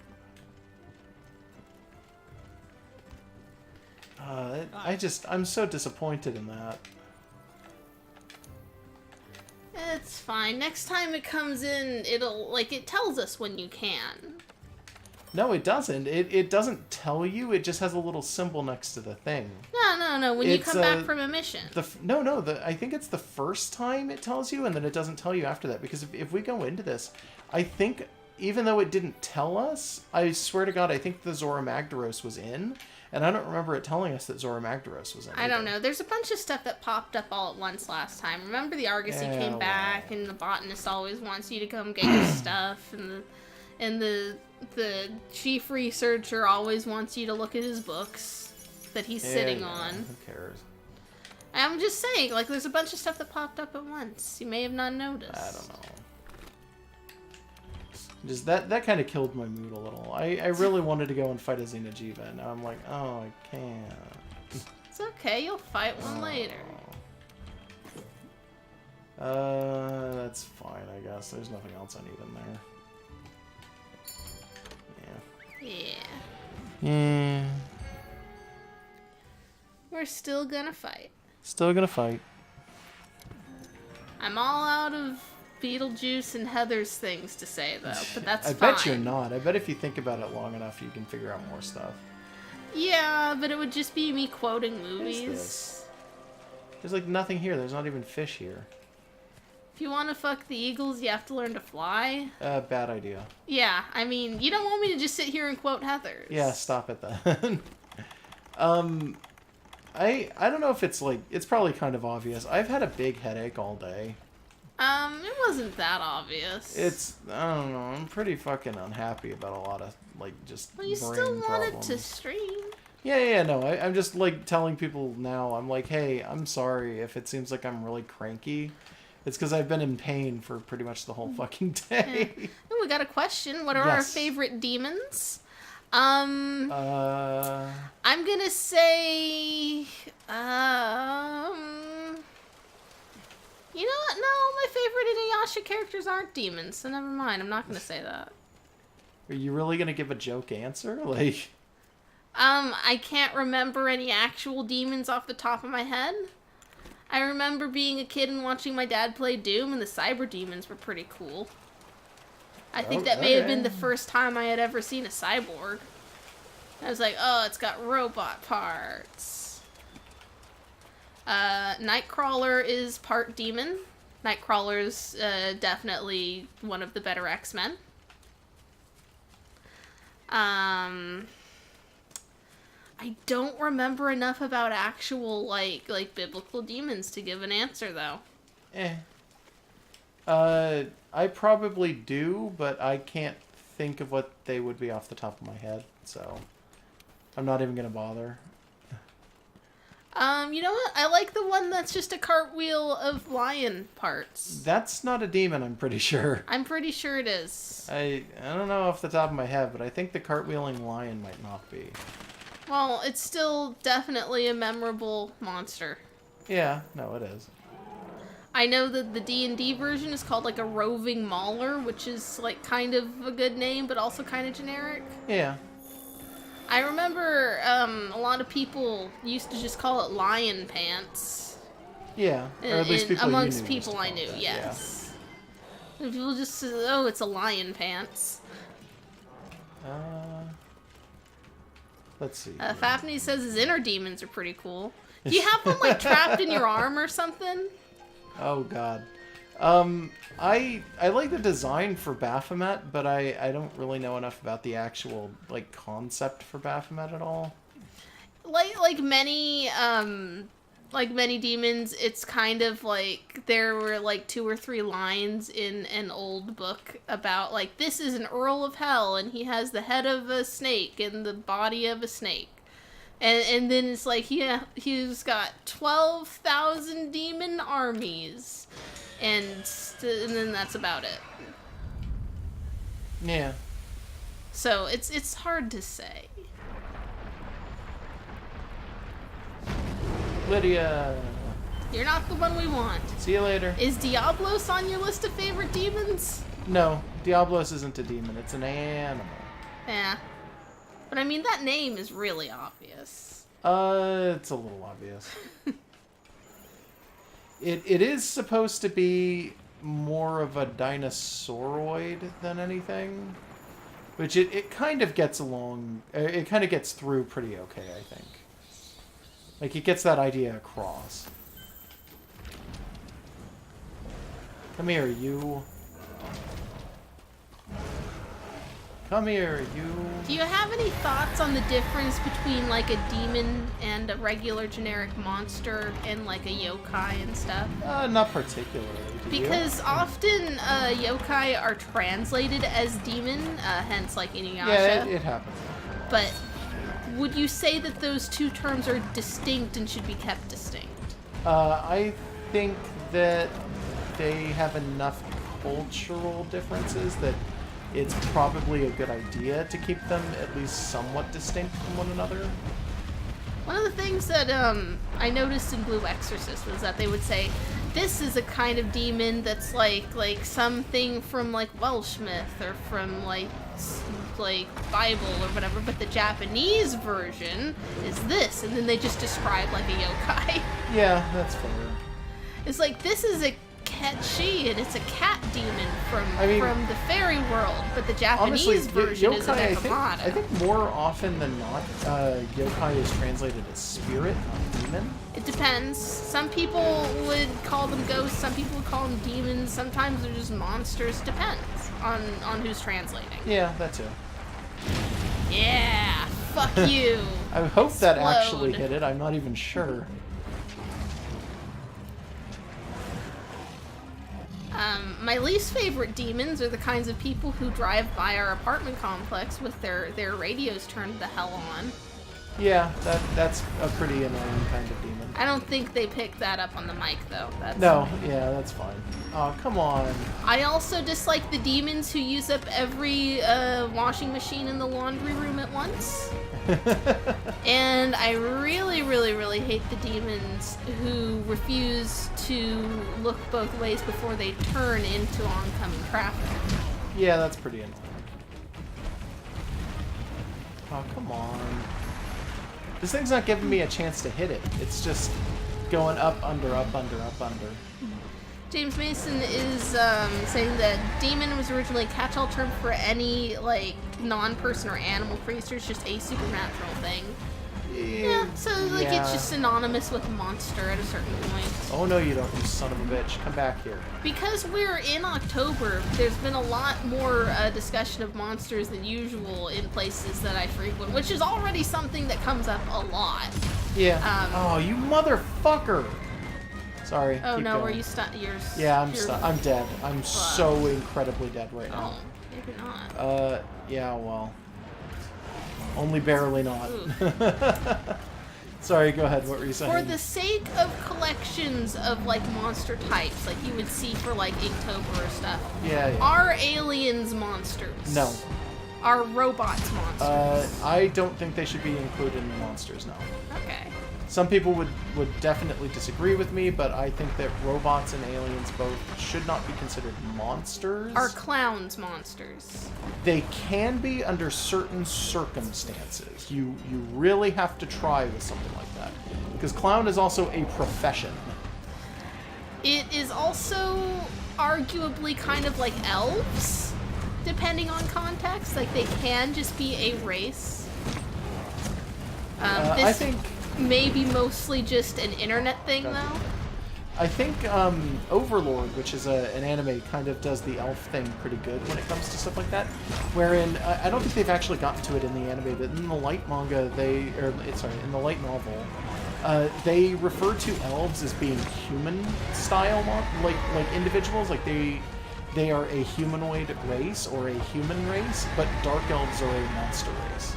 I'm so disappointed in that. It's fine. Next time it comes in, it tells us when you can. No, it doesn't. It doesn't tell you. It just has a little symbol next to the thing. No. When you come back from a mission. I think it's the first time it tells you, and then it doesn't tell you after that. Because if we go into this, I think, even though it didn't tell us, I swear to God, I think the Zora Magdaros was in. And I don't remember it telling us that Zora Magdaros was in. I don't know. There's a bunch of stuff that popped up all at once last time. Remember the Argosy came back, and the botanist always wants you to come get your stuff, and the chief researcher always wants you to look at his books that he's sitting on. Who cares? I'm just saying, like, there's a bunch of stuff that popped up at once. You may have not noticed. I don't know. Just that kind of killed my mood a little. I really wanted to go and fight a Xeno'jiiva, and now I'm like, oh, I can't. It's okay, you'll fight one later. That's fine, I guess. There's nothing else I need in there. Yeah. Yeah. We're still gonna fight. Still gonna fight. I'm all out of Beetlejuice and Heather's things to say, though, but that's fine. I bet you're not. I bet if you think about it long enough, you can figure out more stuff. Yeah, but it would just be me quoting movies. There's like nothing here. There's not even fish here. If you want to fuck the eagles, you have to learn to fly. Bad idea. Yeah, I mean, you don't want me to just sit here and quote Heather's. Yeah, stop it then. I don't know if it's like, it's probably kind of obvious. I've had a big headache all day. It wasn't that obvious. I don't know, I'm pretty fucking unhappy about a lot of, like, just well, you brain still wanted problems. to stream. Yeah, no, I'm just, like, telling people now, I'm like, hey, I'm sorry if it seems like I'm really cranky. It's because I've been in pain for pretty much the whole fucking day. Yeah. Oh, we got a question. What are our favorite demons? I'm gonna say, you know what? No, my favorite Inuyasha characters aren't demons, so never mind. I'm not gonna say that. Are you really gonna give a joke answer? Like, I can't remember any actual demons off the top of my head. I remember being a kid and watching my dad play Doom, and the cyber demons were pretty cool. I think that may have been the first time I had ever seen a cyborg. I was like, oh, it's got robot parts. Nightcrawler is part demon. Nightcrawler's definitely one of the better X-Men. I don't remember enough about actual, like biblical demons to give an answer, though. I probably do, but I can't think of what they would be off the top of my head, so I'm not even gonna bother. You know what? I like the one that's just a cartwheel of lion parts. That's not a demon, I'm pretty sure. I'm pretty sure it is. I don't know off the top of my head, but I think the cartwheeling lion might not be. Well, it's still definitely a memorable monster. Yeah, no, it is. I know that the D&D version is called like a roving mauler, which is like kind of a good name, but also kind of generic. Yeah. I remember a lot of people used to just call it lion pants. Yeah, or at least people amongst you knew people I knew, that, yes. Yeah. And people just say, oh, it's a lion pants. Let's see. Fafney says his inner demons are pretty cool. Do you have one like trapped in your arm or something? Oh god. I like the design for Baphomet, but I don't really know enough about the actual like concept for Baphomet at all. Like many like many demons, it's kind of like there were like 2 or 3 lines in an old book about like this is an Earl of Hell and he has the head of a snake and the body of a snake. And then it's like he's got 12,000 demon armies. And then that's about it. Yeah. So it's hard to say. Lydia. You're not the one we want. See you later. Is Diablos on your list of favorite demons? No, Diablos isn't a demon. It's an animal. Yeah. But I mean, that name is really obvious. It's a little obvious. It is supposed to be more of a dinosauroid than anything. Which it kind of gets along... It kind of gets through pretty okay, I think. Like, it gets that idea across. Come here, you. Come here, you. Do you have any thoughts on the difference between, like, a demon and a regular generic monster and, like, a yokai and stuff? Not particularly. Because often yokai are translated as demon, hence, like, Inuyasha. Yeah, it happens. But would you say that those two terms are distinct and should be kept distinct? I think that they have enough cultural differences that it's probably a good idea to keep them at least somewhat distinct from one another. One of the things that I noticed in Blue Exorcist was that they would say, this is a kind of demon that's like something from like Welsh myth or from like Bible or whatever, but the Japanese version is this, and then they just describe like a yokai. Yeah, that's fair. It's like, this is a catchy, and it's a cat demon from the fairy world, but the Japanese honestly, version yokai, is a Nekomata. I think more often than not, yokai is translated as spirit, not demon. It depends. Some people would call them ghosts, some people would call them demons, sometimes they're just monsters. Depends on who's translating. Yeah, that too. Yeah, fuck you. I hope Explode. that actually hit it, I'm not even sure. My least favorite demons are the kinds of people who drive by our apartment complex with their radios turned the hell on. Yeah, that's a pretty annoying kind of demon. I don't think they picked that up on the mic, though. No, yeah, that's fine. Oh, come on. I also dislike the demons who use up every washing machine in the laundry room at once. And I really, really, really hate the demons who refuse to look both ways before they turn into oncoming traffic. Yeah, that's pretty annoying. Oh, come on. This thing's not giving me a chance to hit it. It's just going up, under, up, under, up, under. James Mason is saying that demon was originally a catch-all term for any, like, non-person or animal creatures, just a supernatural thing. Yeah, so, like, yeah. it's just synonymous with monster at a certain point. Oh, no, you don't, you son of a bitch. Come back here. Because we're in October, there's been a lot more discussion of monsters than usual in places that I frequent, which is already something that comes up a lot. Yeah. Oh, you motherfucker! Sorry. Oh, keep no, going. were you stunned? Yeah, I'm stunned. I'm dead. I'm so incredibly dead right now. Oh, maybe not. Yeah, well. Only barely not. Sorry, go ahead. What were you saying? For the sake of collections of, like, monster types, like you would see for, like, Inktober or stuff. Yeah. Are aliens monsters? No. Are robots monsters? I don't think they should be included in the monsters, no. Okay. Some people would definitely disagree with me, but I think that robots and aliens both should not be considered monsters. Are clowns monsters? They can be under certain circumstances. You really have to try with something like that. Because clown is also a profession. It is also arguably kind of like elves, depending on context. Like, they can just be a race. I think... Maybe mostly just an internet thing, though. I think Overlord, which is an anime, kind of does the elf thing pretty good when it comes to stuff like that. Wherein, I don't think they've actually gotten to it in the anime, but in the light manga, in the light novel, they refer to elves as being human style, like individuals, like they are a humanoid race or a human race, but dark elves are a monster race.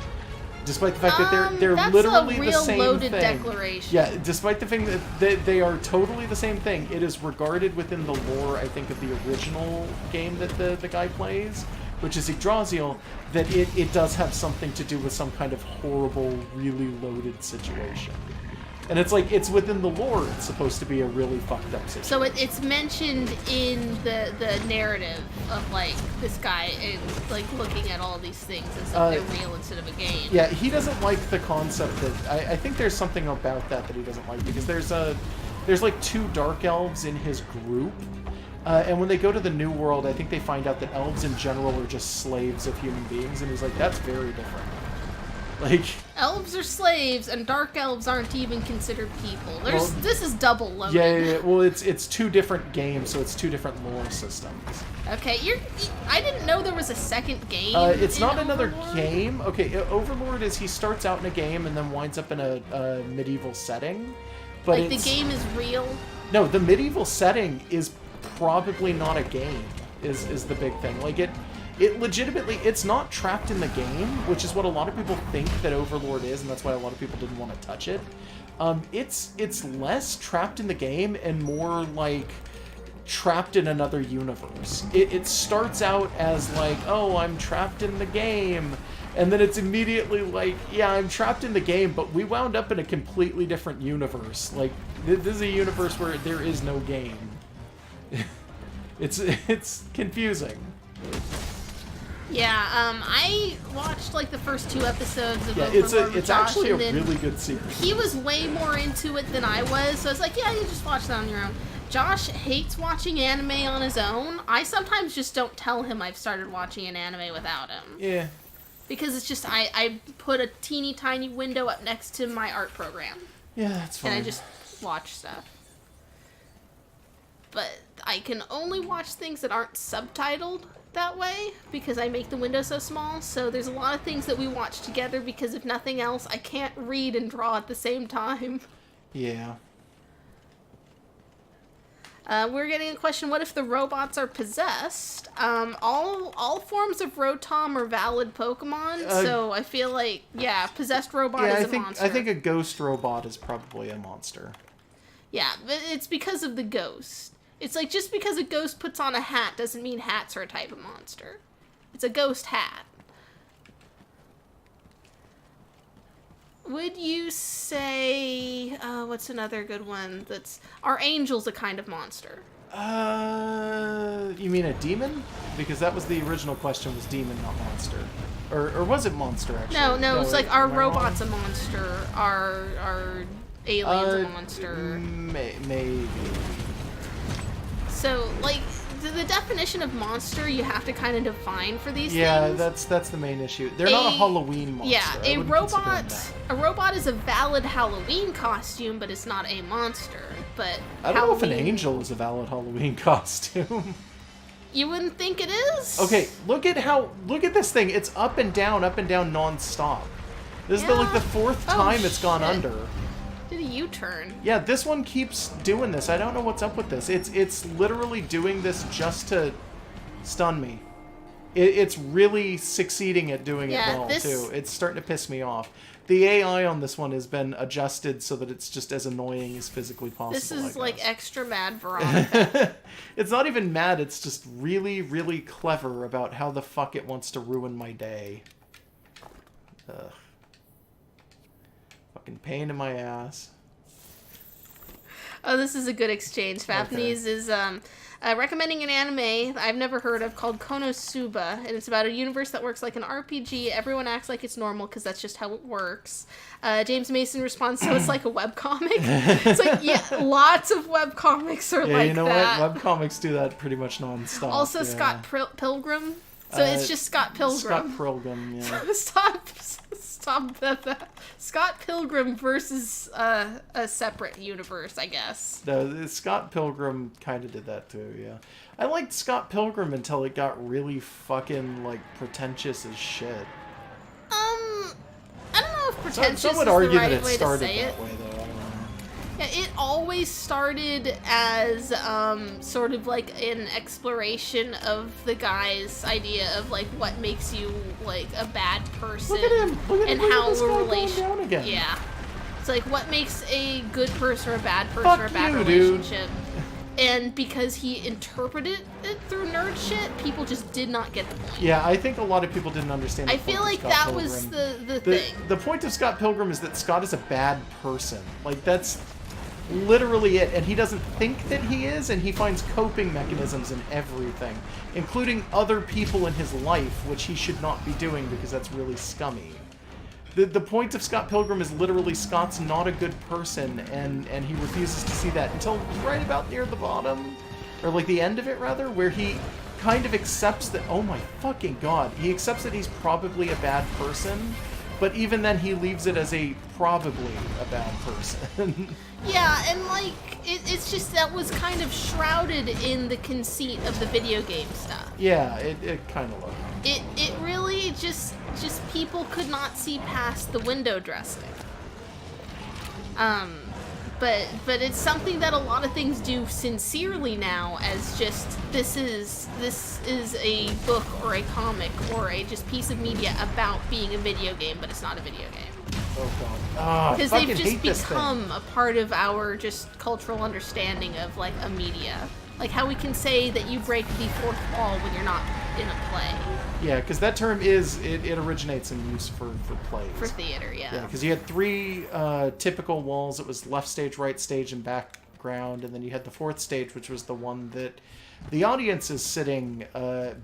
Despite the fact that they're literally the same loaded thing. Declaration. Yeah, despite the thing that they are totally the same thing, it is regarded within the lore, I think, of the original game that the guy plays, which is Yggdrasil, that it does have something to do with some kind of horrible, really loaded situation. And it's like, it's within the lore, it's supposed to be a really fucked up situation. So it's mentioned in the narrative of, like, this guy and, like, looking at all these things as if they're real instead of a game. Yeah, he doesn't like the concept that... I think there's something about that he doesn't like, because there's like 2 dark elves in his group, and when they go to the New World, I think they find out that elves in general are just slaves of human beings, and he's like, that's very different. Like, elves are slaves, and dark elves aren't even considered people. This is double loaded. Yeah. Well, it's 2 different games, so it's 2 different lore systems. Okay, I didn't know there was a second game. It's not another Overlord? game. Okay, Overlord is he starts out in a game and then winds up in a medieval setting. But like the game is real. No, the medieval setting is probably not a game. Is the big thing. Like it legitimately, it's not trapped in the game, which is what a lot of people think that Overlord is, and that's why a lot of people didn't want to touch it. It's less trapped in the game and more like trapped in another universe. It starts out as like, oh, I'm trapped in the game, and then it's immediately like, yeah, I'm trapped in the game, but we wound up in a completely different universe. Like, this is a universe where there is no game. It's confusing. Yeah, I watched like the first 2 episodes of Overlord with it's Josh, actually a and then really good series. he was way more into it than I was, so I was like, yeah, you just watch that on your own. Josh hates watching anime on his own. I sometimes just don't tell him I've started watching an anime without him. Yeah. Because it's just, I put a teeny tiny window up next to my art program. Yeah, that's fine. And I just watch stuff. But I can only watch things that aren't subtitled that way because I make the window so small. So there's a lot of things that we watch together because if nothing else, I can't read and draw at the same time. Yeah. We're getting a question, what if the robots are possessed? All forms of Rotom are valid Pokemon, so I feel like, yeah, possessed robot is a monster. I think a ghost robot is probably a monster. Yeah, but it's because of the ghost. It's like, just because a ghost puts on a hat doesn't mean hats are a type of monster. It's a ghost hat. Would you say, what's another good one that's... Are angels a kind of monster? You mean a demon? Because that was the original question, was demon, not monster. Or was it monster, actually? No, it's like, are robots wrong? a monster? Are aliens a monster? Maybe. So, like, the definition of monster you have to kind of define for these things. Yeah, that's the main issue. They're not a Halloween monster. Yeah, a robot is a valid Halloween costume, but it's not a monster. But I don't know if an angel is a valid Halloween costume. You wouldn't think it is? Okay, look at this thing. It's up and down non-stop. This is the 4th time it's gone under. Did a U-turn. Yeah, this one keeps doing this. I don't know what's up with this. It's literally doing this just to stun me. It's really succeeding at doing it well, too. It's starting to piss me off. The AI on this one has been adjusted so that it's just as annoying as physically possible. This is like extra mad Veronica. It's not even mad. It's just really, really clever about how the fuck it wants to ruin my day. Ugh. Fucking pain in my ass. Oh, this is a good exchange. Fapnese is recommending an anime I've never heard of called Konosuba, and it's about a universe that works like an RPG. Everyone acts like it's normal because that's just how it works. James Mason responds, so it's like a webcomic? It's like, yeah, lots of webcomics are like that. Yeah, you know what? Webcomics do that pretty much non-stop. Also, yeah. Scott Pilgrim. So it's just Scott Pilgrim. Scott Pilgrim, yeah. Stop that. Scott Pilgrim versus a separate universe, I guess. No, Scott Pilgrim kind of did that too, yeah. I liked Scott Pilgrim until it got really fucking, like, pretentious as shit. I don't know if pretentious Some would is argue the right that it way to started say that it. way, though. I don't know. Yeah, it always started as sort of like an exploration of the guy's idea of like what makes you like a bad person. Look at him! Look at and him! how Look at this guy going relation. down again. Yeah, it's like what makes a good person or a bad person Fuck or a bad you, relationship. And because he interpreted it through nerd shit, people just did not get the point. Yeah, I think a lot of people didn't understand. I feel like that was the thing. The point of Scott Pilgrim is that Scott is a bad person. Like, that's literally it. And he doesn't think that he is, and he finds coping mechanisms in everything, including other people in his life, which he should not be doing because that's really scummy. The point of Scott Pilgrim is literally Scott's not a good person, and he refuses to see that until right about near the bottom, or like the end of it rather, where he kind of accepts that, oh my fucking god, he accepts that he's probably a bad person, but even then he leaves it as a probably a bad person. Yeah, and like, it's just that was kind of shrouded in the conceit of the video game stuff. Yeah, it kind of looked. It really just people could not see past the window dressing. But it's something that a lot of things do sincerely now, as just this is a book or a comic or a just piece of media about being a video game, but it's not a video game. Oh god. Because they've just become a part of our just cultural understanding of like a media. Like how we can say that you break the fourth wall when you're not in a play. Yeah, because that term it originates in use for plays. For theater, yeah. Yeah, because you had three typical walls. It was left stage, right stage, and background, and then you had the fourth stage, which was the one that the audience is sitting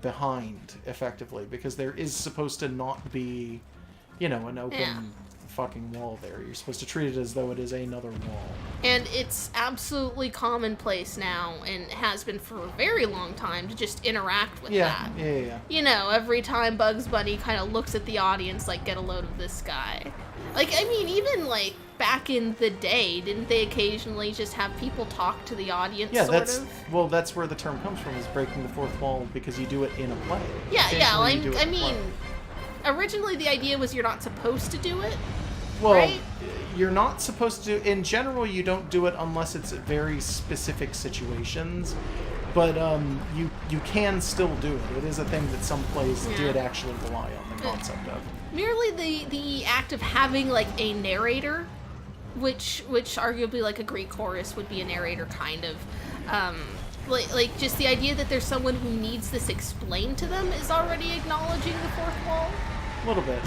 behind, effectively, because there is supposed to not be, an open fucking wall there. You're supposed to treat it as though it is another wall. And it's absolutely commonplace now, and has been for a very long time, to just interact with that. Yeah. Every time Bugs Bunny kind of looks at the audience like, get a load of this guy. Like, I mean, even like back in the day, didn't they occasionally just have people talk to the audience? Yeah, that's where the term comes from, is breaking the fourth wall, because you do it in a play. Yeah. Originally the idea was you're not supposed to do it. Well, right? You're not supposed to. In general, you don't do it unless it's very specific situations. But you can still do it. It is a thing that some plays did actually rely on the concept of. Merely the act of having like a narrator, which arguably like a Greek chorus would be a narrator kind of. Like just the idea that there's someone who needs this explained to them is already acknowledging the fourth wall. A little bit.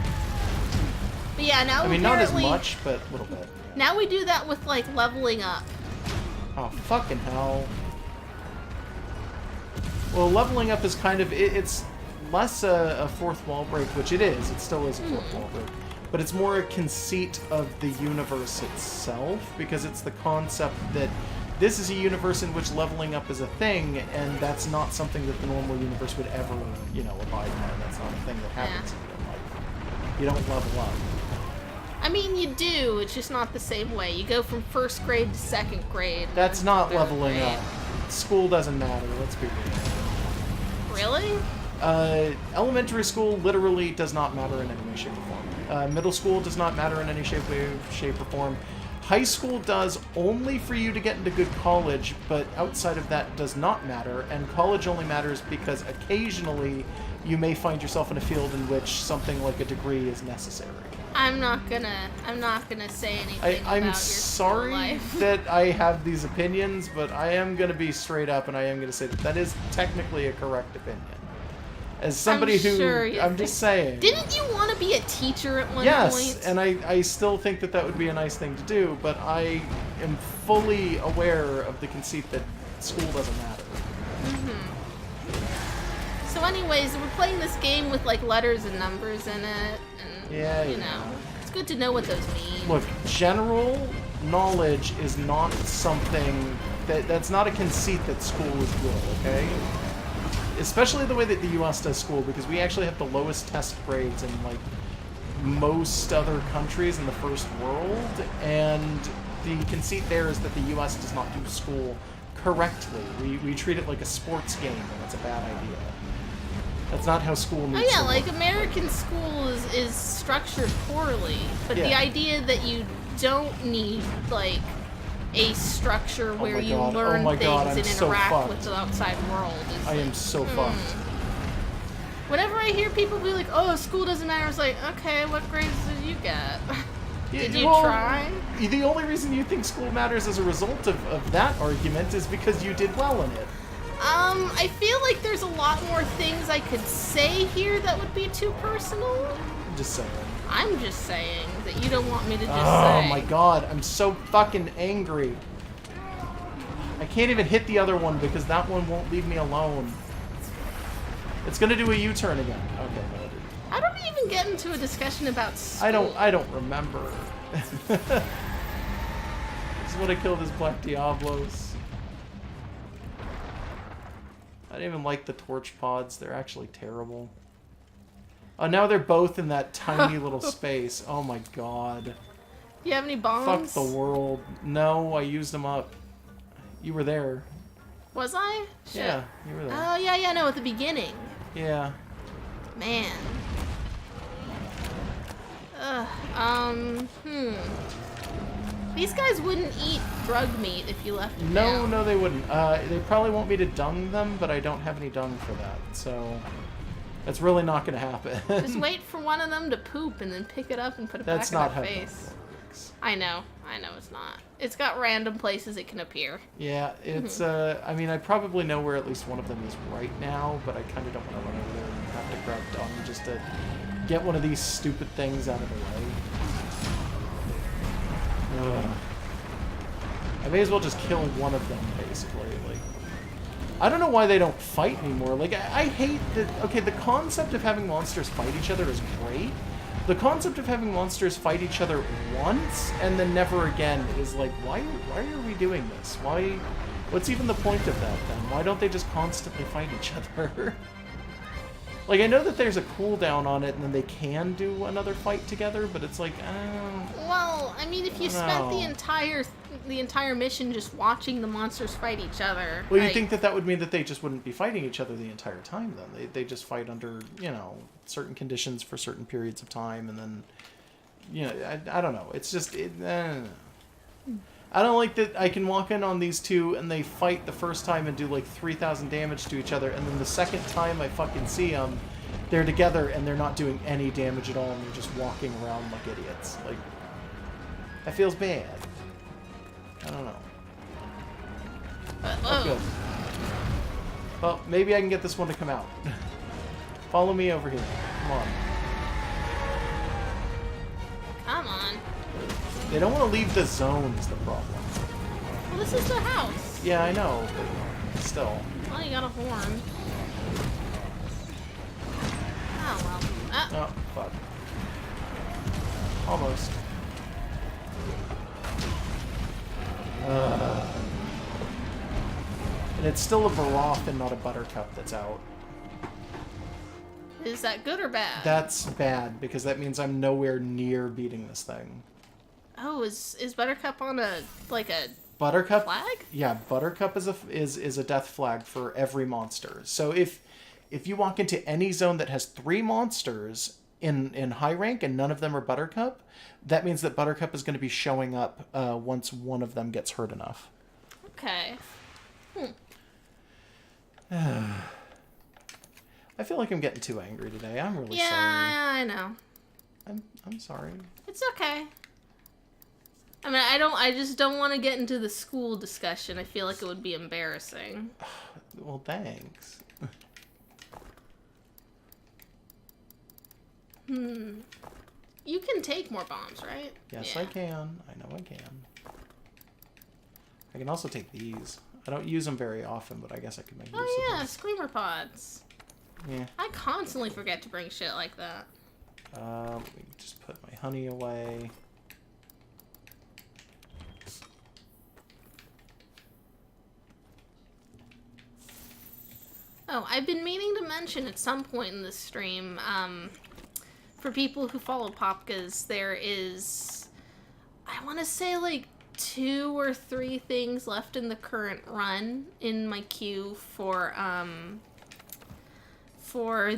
But yeah, now not as much, but a little bit. Yeah. Now we do that with like leveling up. Oh fucking hell! Well, leveling up is kind of it's less a fourth wall break, which it is. It still is a fourth wall break, but it's more a conceit of the universe itself, because it's the concept that this is a universe in which leveling up is a thing, and that's not something that the normal universe would ever, abide by. That's not a thing that happens in real life. You don't level up. I mean, you do. It's just not the same way. You go from first grade to second grade. That's not leveling up. School doesn't matter. Let's be real. Really? Elementary school literally does not matter in any way, shape, or form. Middle school does not matter in any shape or form. High school does only for you to get into good college, but outside of that does not matter. And college only matters because occasionally you may find yourself in a field in which something like a degree is necessary. I'm not gonna say anything about I'm your sorry life. that I have these opinions, but I am gonna be straight up, and I am gonna say that is technically a correct opinion. As somebody I'm just saying. Didn't you want to be a teacher at one point? Yes, and I still think that would be a nice thing to do, but I am fully aware of the conceit that school doesn't matter. So anyways, we're playing this game with like letters and numbers in it, and it's good to know what those mean. Look, general knowledge is not something that's not a conceit that school is good, okay? Especially the way that the U.S. does school, because we actually have the lowest test grades in like most other countries in the first world, and the conceit there is that the U.S. does not do school correctly. We treat it like a sports game, and that's a bad idea. That's not how school needs to work. Like American school is structured poorly, but the idea that you don't need like a structure where you God. learn Oh my God, things I'm and so interact fucked. with the outside world. Is I am so fucked. Whenever I hear people be like, "Oh, school doesn't matter," it's like, okay, what grades did you get? Did you try? The only reason you think school matters as a result of that argument is because you did well in it. I feel like there's a lot more things I could say here that would be too personal. Just saying. I'm just saying that you don't want me to just say. Oh my god, I'm so fucking angry. I can't even hit the other one because that one won't leave me alone. It's gonna do a U-turn again. Okay, no, it didn't. How do we even get into a discussion about school? I don't remember. This is what I killed as Black Diablos. I didn't even like the torch pods. They're actually terrible. Oh, now they're both in that tiny little space. Oh my god. You have any bombs? Fuck the world. No, I used them up. You were there. Was I? Shit. Yeah, you were there. Oh, yeah, no, at the beginning. Yeah. Man. These guys wouldn't eat drug meat if you left them down. No, they wouldn't. They probably want me to dung them, but I don't have any dung for that, so that's really not going to happen. Just wait for one of them to poop and then pick it up and put it back in their face. I know it's not. It's got random places it can appear. Yeah, it's, I mean, I probably know where at least one of them is right now, but I kind of don't want to run over there and have to grab dung just to get one of these stupid things out of the way. Ugh. I may as well just kill one of them, basically. Like, I don't know why they don't fight anymore. Like, I hate that. Okay, the concept of having monsters fight each other is great. The concept of having monsters fight each other once and then never again is like, why are we doing this? Why? What's even the point of that then? Why don't they just constantly fight each other? Like, I know that there's a cooldown on it and then they can do another fight together, but it's like, well, I mean, if you spent the entire mission just watching the monsters fight each other. Well, you'd think that would mean that they just wouldn't be fighting each other the entire time then. They just fight under, you know, certain conditions for certain periods of time, and then, you know, I don't know. It's just, I don't like that I can walk in on these two and they fight the first time and do like 3,000 damage to each other, and then the second time I fucking see them, they're together and they're not doing any damage at all and they're just walking around like idiots. Like, that feels bad. I don't know. Oh, good. Well, maybe I can get this one to come out. Follow me over here. Come on. Come on. They don't want to leave the zone is the problem. Well, this is the house. Yeah, I know, but still. Well, you got a horn. Oh, well. Oh, fuck. Almost. And it's still a Baroth and not a Buttercup that's out. Is that good or bad? That's bad, because that means I'm nowhere near beating this thing. Oh, is Buttercup on a Buttercup flag? Yeah, Buttercup is a death flag for every monster. So if you walk into any zone that has 3 monsters in high rank and none of them are Buttercup, that means that Buttercup is going to be showing up once one of them gets hurt enough. Okay. I feel like I'm getting too angry today. I'm really sorry. Yeah, I know. I'm sorry. It's okay. I mean, I just don't want to get into the school discussion. I feel like it would be embarrassing. Well, thanks. You can take more bombs, right? Yes, yeah. I can. I know I can. I can also take these. I don't use them very often, but I guess I could make use of them. Oh yeah, screamer pods. Yeah. I constantly forget to bring shit like that. Let me just put my honey away. Oh, I've been meaning to mention at some point in this stream, for people who follow Popkas, there is, I want to say like 2 or 3 things left in the current run in my queue for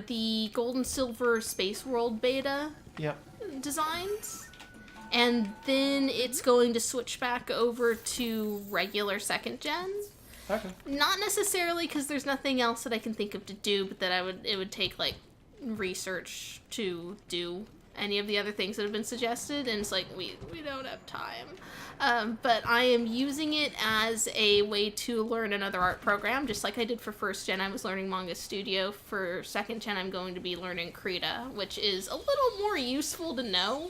the Gold and Silver Space World beta Yep. designs. And then it's going to switch back over to regular 2nd gen. Okay. Not necessarily because there's nothing else that I can think of to do, but that it would take like research to do any of the other things that have been suggested, and it's like we don't have time. But I am using it as a way to learn another art program, just like I did for 1st gen. I was learning Manga Studio. For 2nd gen, I'm going to be learning Krita, which is a little more useful to know,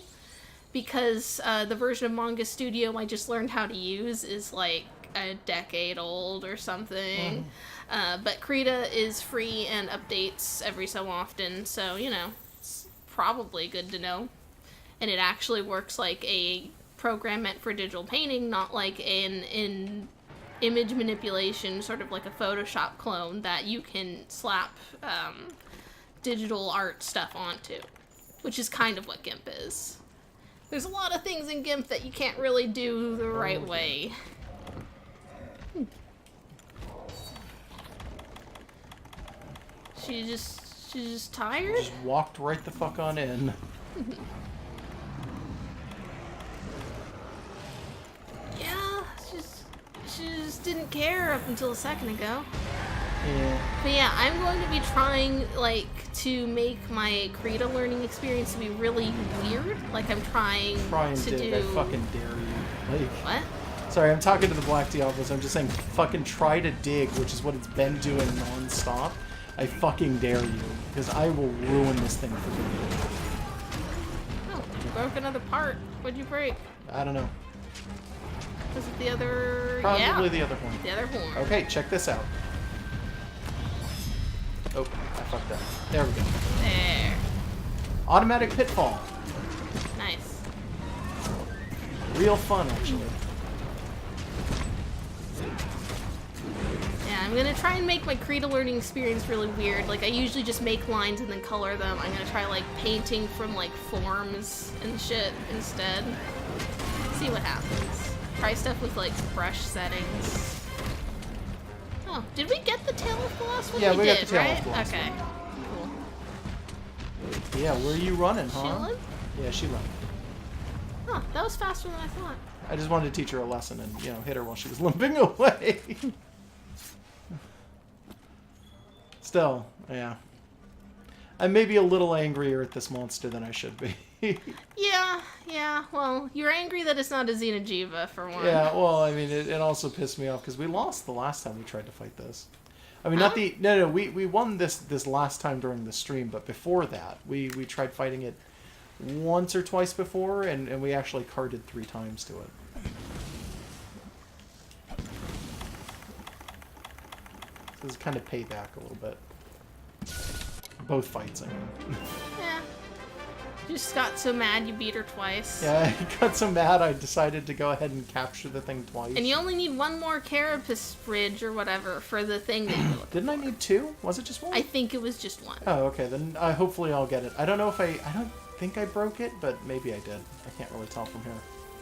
because the version of Manga Studio I just learned how to use is like a decade old or something. But Krita is free and updates every so often, so, you know, it's probably good to know. And it actually works like a program meant for digital painting, not like an image manipulation, sort of like a Photoshop clone that you can slap digital art stuff onto, which is kind of what GIMP is. There's a lot of things in GIMP that you can't really do the right way. She's just tired? Just walked right the fuck on in. Yeah, she just didn't care up until a second ago. Yeah. But yeah, I'm going to be trying, like, to make my Krita learning experience to be really weird. Like, I'm trying to dig. do... I fucking dare you. Like, What? Sorry, I'm talking to the Black Diablos. I'm just saying fucking try to dig, which is what it's been doing non-stop. I fucking dare you, because I will ruin this thing for you. Oh, you broke another part. What'd you break? I don't know. Was it the other... Probably the other one. The other horn. Okay, check this out. Oh, I fucked up. There we go. There. Automatic pitfall. Nice. Real fun, actually. Yeah, I'm gonna try and make my Krita learning experience really weird. Like, I usually just make lines and then color them. I'm gonna try, like, painting from, like, forms and shit instead. See what happens. Try stuff with, like, brush settings. Oh, did we get the tail of the last one? Yeah, we got did, the tail right? of the last Okay. one. Cool. Yeah, where are you running, huh? She limp? Yeah, she limped. Huh, that was faster than I thought. I just wanted to teach her a lesson and, you know, hit her while she was limping away. Still, yeah. I'm maybe a little angrier at this monster than I should be. Yeah, well, you're angry that it's not a Xenojiva, for one. Yeah, well, I mean, it also pissed me off because we lost the last time we tried to fight this. I mean, Huh? not the... No, we won this last time during the stream, but before that, we tried fighting it once or twice before, and we actually carded 3 times to it. So this is kind of payback a little bit. Both fights, I mean. Yeah. You just got so mad you beat her twice. Yeah, I got so mad I decided to go ahead and capture the thing twice. And you only need one more carapace ridge or whatever for the thing that you're looking Didn't I need 2? Was it just 1? I think it was just one. Oh, okay. Then hopefully I'll get it. I don't know if I don't think I broke it, but maybe I did. I can't really tell from here.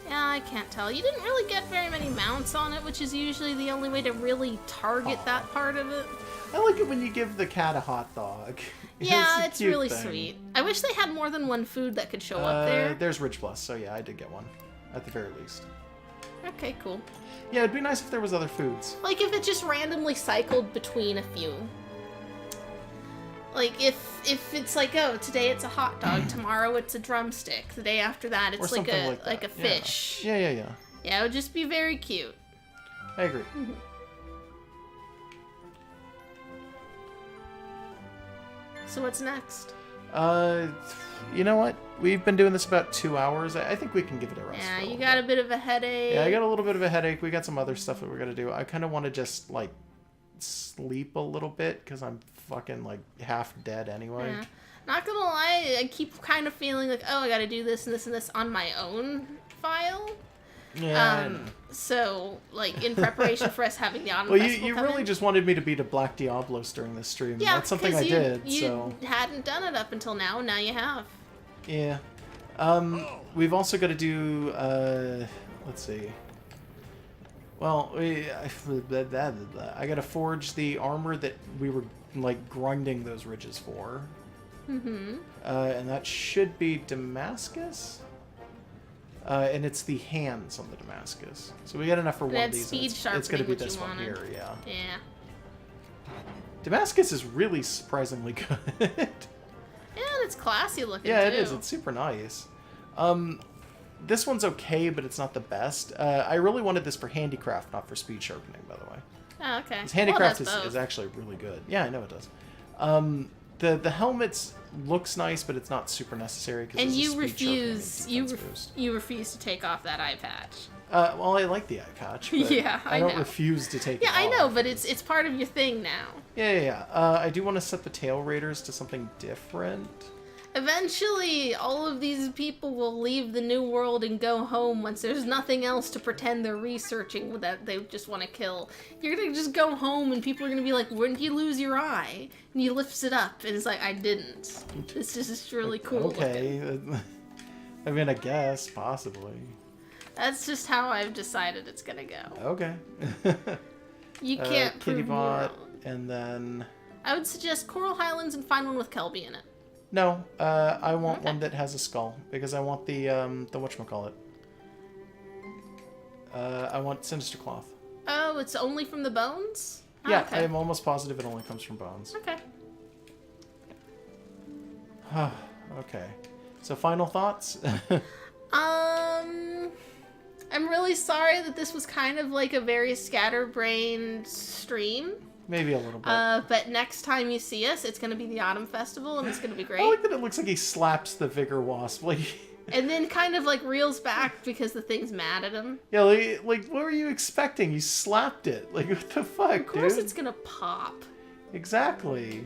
Yeah, I can't tell. You didn't really get very many mounts on it, which is usually the only way to really target that part of it. I like it when you give the cat a hot dog. Yeah, a it's cute really thing. sweet. I wish they had more than one food that could show up there. There's Ridge Plus, so yeah, I did get one. At the very least. Okay, cool. Yeah, it'd be nice if there was other foods. Like if it just randomly cycled between a few. Like if it's like, oh, today it's a hot dog, tomorrow it's a drumstick, the day after that it's Or like a something like that. a fish. Yeah. Yeah, it would just be very cute. I agree. So what's next? You know what? We've been doing this about 2 hours. I think we can give it a rest. Yeah, for a you little got bit. a bit of a headache. Yeah, I got a little bit of a headache. We got some other stuff that we're gonna do. I kind of want to just like sleep a little bit because I'm fucking like half dead anyway. Yeah. Not gonna lie, I keep kind of feeling like, oh, I gotta do this and this and this on my own file. Yeah. So, like, in preparation for us having the autumn Well, festival you come really in. just wanted me to beat a Black Diablos during this stream. Yeah, That's something I 'cause did, you so... hadn't done it up until now, and now you have. Yeah. We've also got to do, let's see. Well, I got to forge the armor that we were, like, grinding those ridges for. Mm-hmm. And that should be Damascus? And it's the hands on the Damascus. So we got enough for one of these. Speed It's going to be sharpening, this one wanted. here, yeah. Yeah. Damascus is really surprisingly good. Yeah, and it's classy looking, Yeah, too. it is. It's super nice. This one's okay, but it's not the best. I really wanted this for handicraft, not for speed sharpening, by the way. Oh, okay. This handicraft Well, is actually really good. Yeah, I know it does. The helmets looks nice, but it's not super necessary. And you refuse to take off that eye patch. Well, I like the eye patch. But Yeah, I don't know. refuse to take it Yeah, off. I know, but it's part of your thing now. Yeah. I do want to set the tail raiders to something different. Eventually, all of these people will leave the new world and go home once there's nothing else to pretend they're researching that they just want to kill. You're gonna just go home and people are gonna be like, "When did you lose your eye?" And he lifts it up and it's like, "I didn't. This is just really cool." Okay. I mean, I guess possibly. That's just how I've decided it's gonna go. Okay. You can't prove me Kittybot, wrong. and then I would suggest Coral Highlands and find one with Kelby in it. no. I want Okay. one that has a skull because I want the whatchamacallit. I want Sinister Cloth. Oh, it's only from the bones? Oh, Yeah, okay. I am almost positive it only comes from bones. Okay. Okay. So final thoughts? I'm really sorry that this was kind of like a very scatterbrained stream. Maybe a little bit. But next time you see us, it's going to be the Autumn Festival, and it's going to be I great. like that it looks like he slaps the Vigor Wasp. Like, And then kind of like reels back because the thing's mad at him. yeah, like what were you expecting? You slapped it. Like, what the fuck, dude? Of course it's going to pop. Exactly.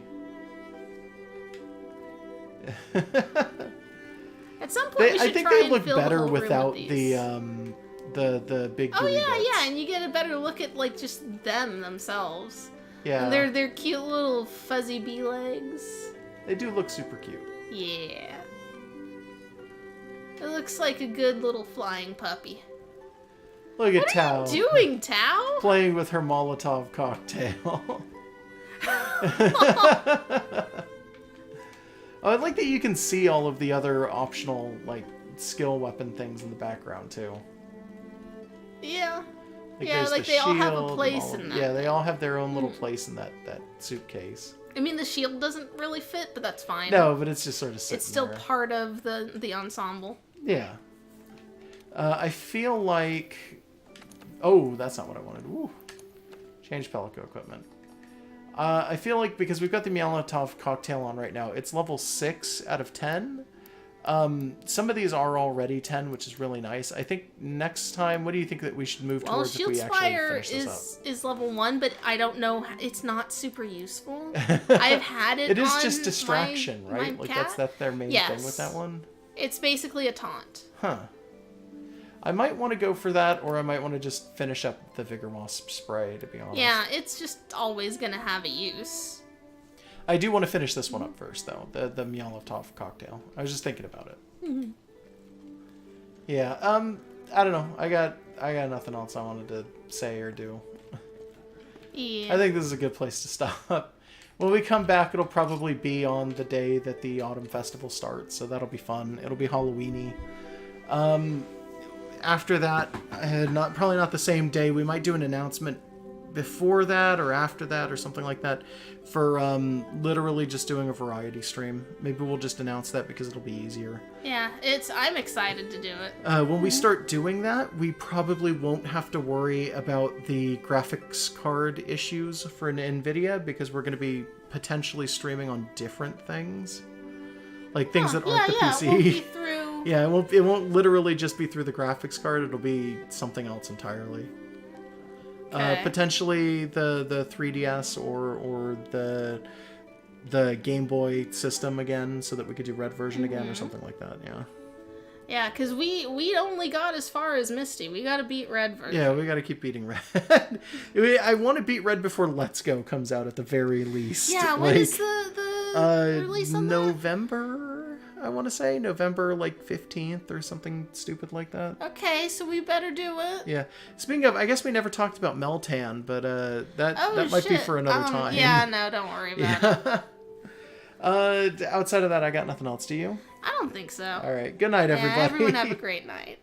At some point, we should I think try they and look fill the better whole room without with these. the big. Oh gooey yeah, bits. yeah, and you get a better look at like just them themselves. Yeah. And their cute little fuzzy bee legs. They do look super cute. Yeah. It looks like a good little flying puppy. Look at What Tao are you doing, Tao? playing with her Molotov cocktail. Oh, I like that you can see all of the other optional like skill weapon things in the background too. Yeah. Like, Yeah, there's like the they all have a shield and place all of- in that Yeah, they thing. all have their own little place in that suitcase. I mean, the shield doesn't really fit, but that's fine. No, but it's just sort of sitting It's still there. part of the ensemble. Yeah. I feel like... Oh, that's not what I wanted. Ooh. Change Pelico equipment. I feel like because we've got the Molotov cocktail on right now, it's level 6 out of 10. Some of these are already 10, which is really nice. I think next time, what do you think that we should move Well, towards if Shield we actually Spire finish this up? is level 1, but I don't know. It's not super useful. I've had it. It is on just distraction, my right? Like cat. that's their main thing with Yes. that one. It's basically a taunt. Huh. I might want to go for that, or I might want to just finish up the Vigor Wasp spray, to be honest. Yeah, it's just always gonna have a use. I do want to finish this one up first, though. The Molotov cocktail. I was just thinking about it. Mm-hmm. Yeah. I don't know. I got nothing else I wanted to say or do. Yeah. I think this is a good place to stop. When we come back, it'll probably be on the day that the Autumn Festival starts, so that'll be fun. It'll be Halloween-y. After that, probably not the same day. We might do an announcement before that or after that or something like that for literally just doing a variety stream. Maybe we'll just announce that because it'll be easier. Yeah, I'm excited to do it. When we start doing that, we probably won't have to worry about the graphics card issues for an NVIDIA because we're going to be potentially streaming on different things. Like things that aren't the PC. It won't be through. Yeah, it won't literally just be through the graphics card. It'll be something else entirely. Okay. Potentially the 3DS or the Game Boy system again, so that we could do red version again or something like that. Yeah. Yeah, because we only got as far as Misty. We got to beat red version. Yeah, we got to keep beating red. I want to beat red before Let's Go comes out at the very least. Yeah, when is the release on that? November? I want to say November 15th or something stupid like that. Okay, so we better do it. Yeah. Speaking of, I guess we never talked about Meltan, but that might be for another time. Yeah, no, don't worry about it. Outside of that, I got nothing else. Do you? I don't think so. All right. Good night, everybody. Everyone have a great night.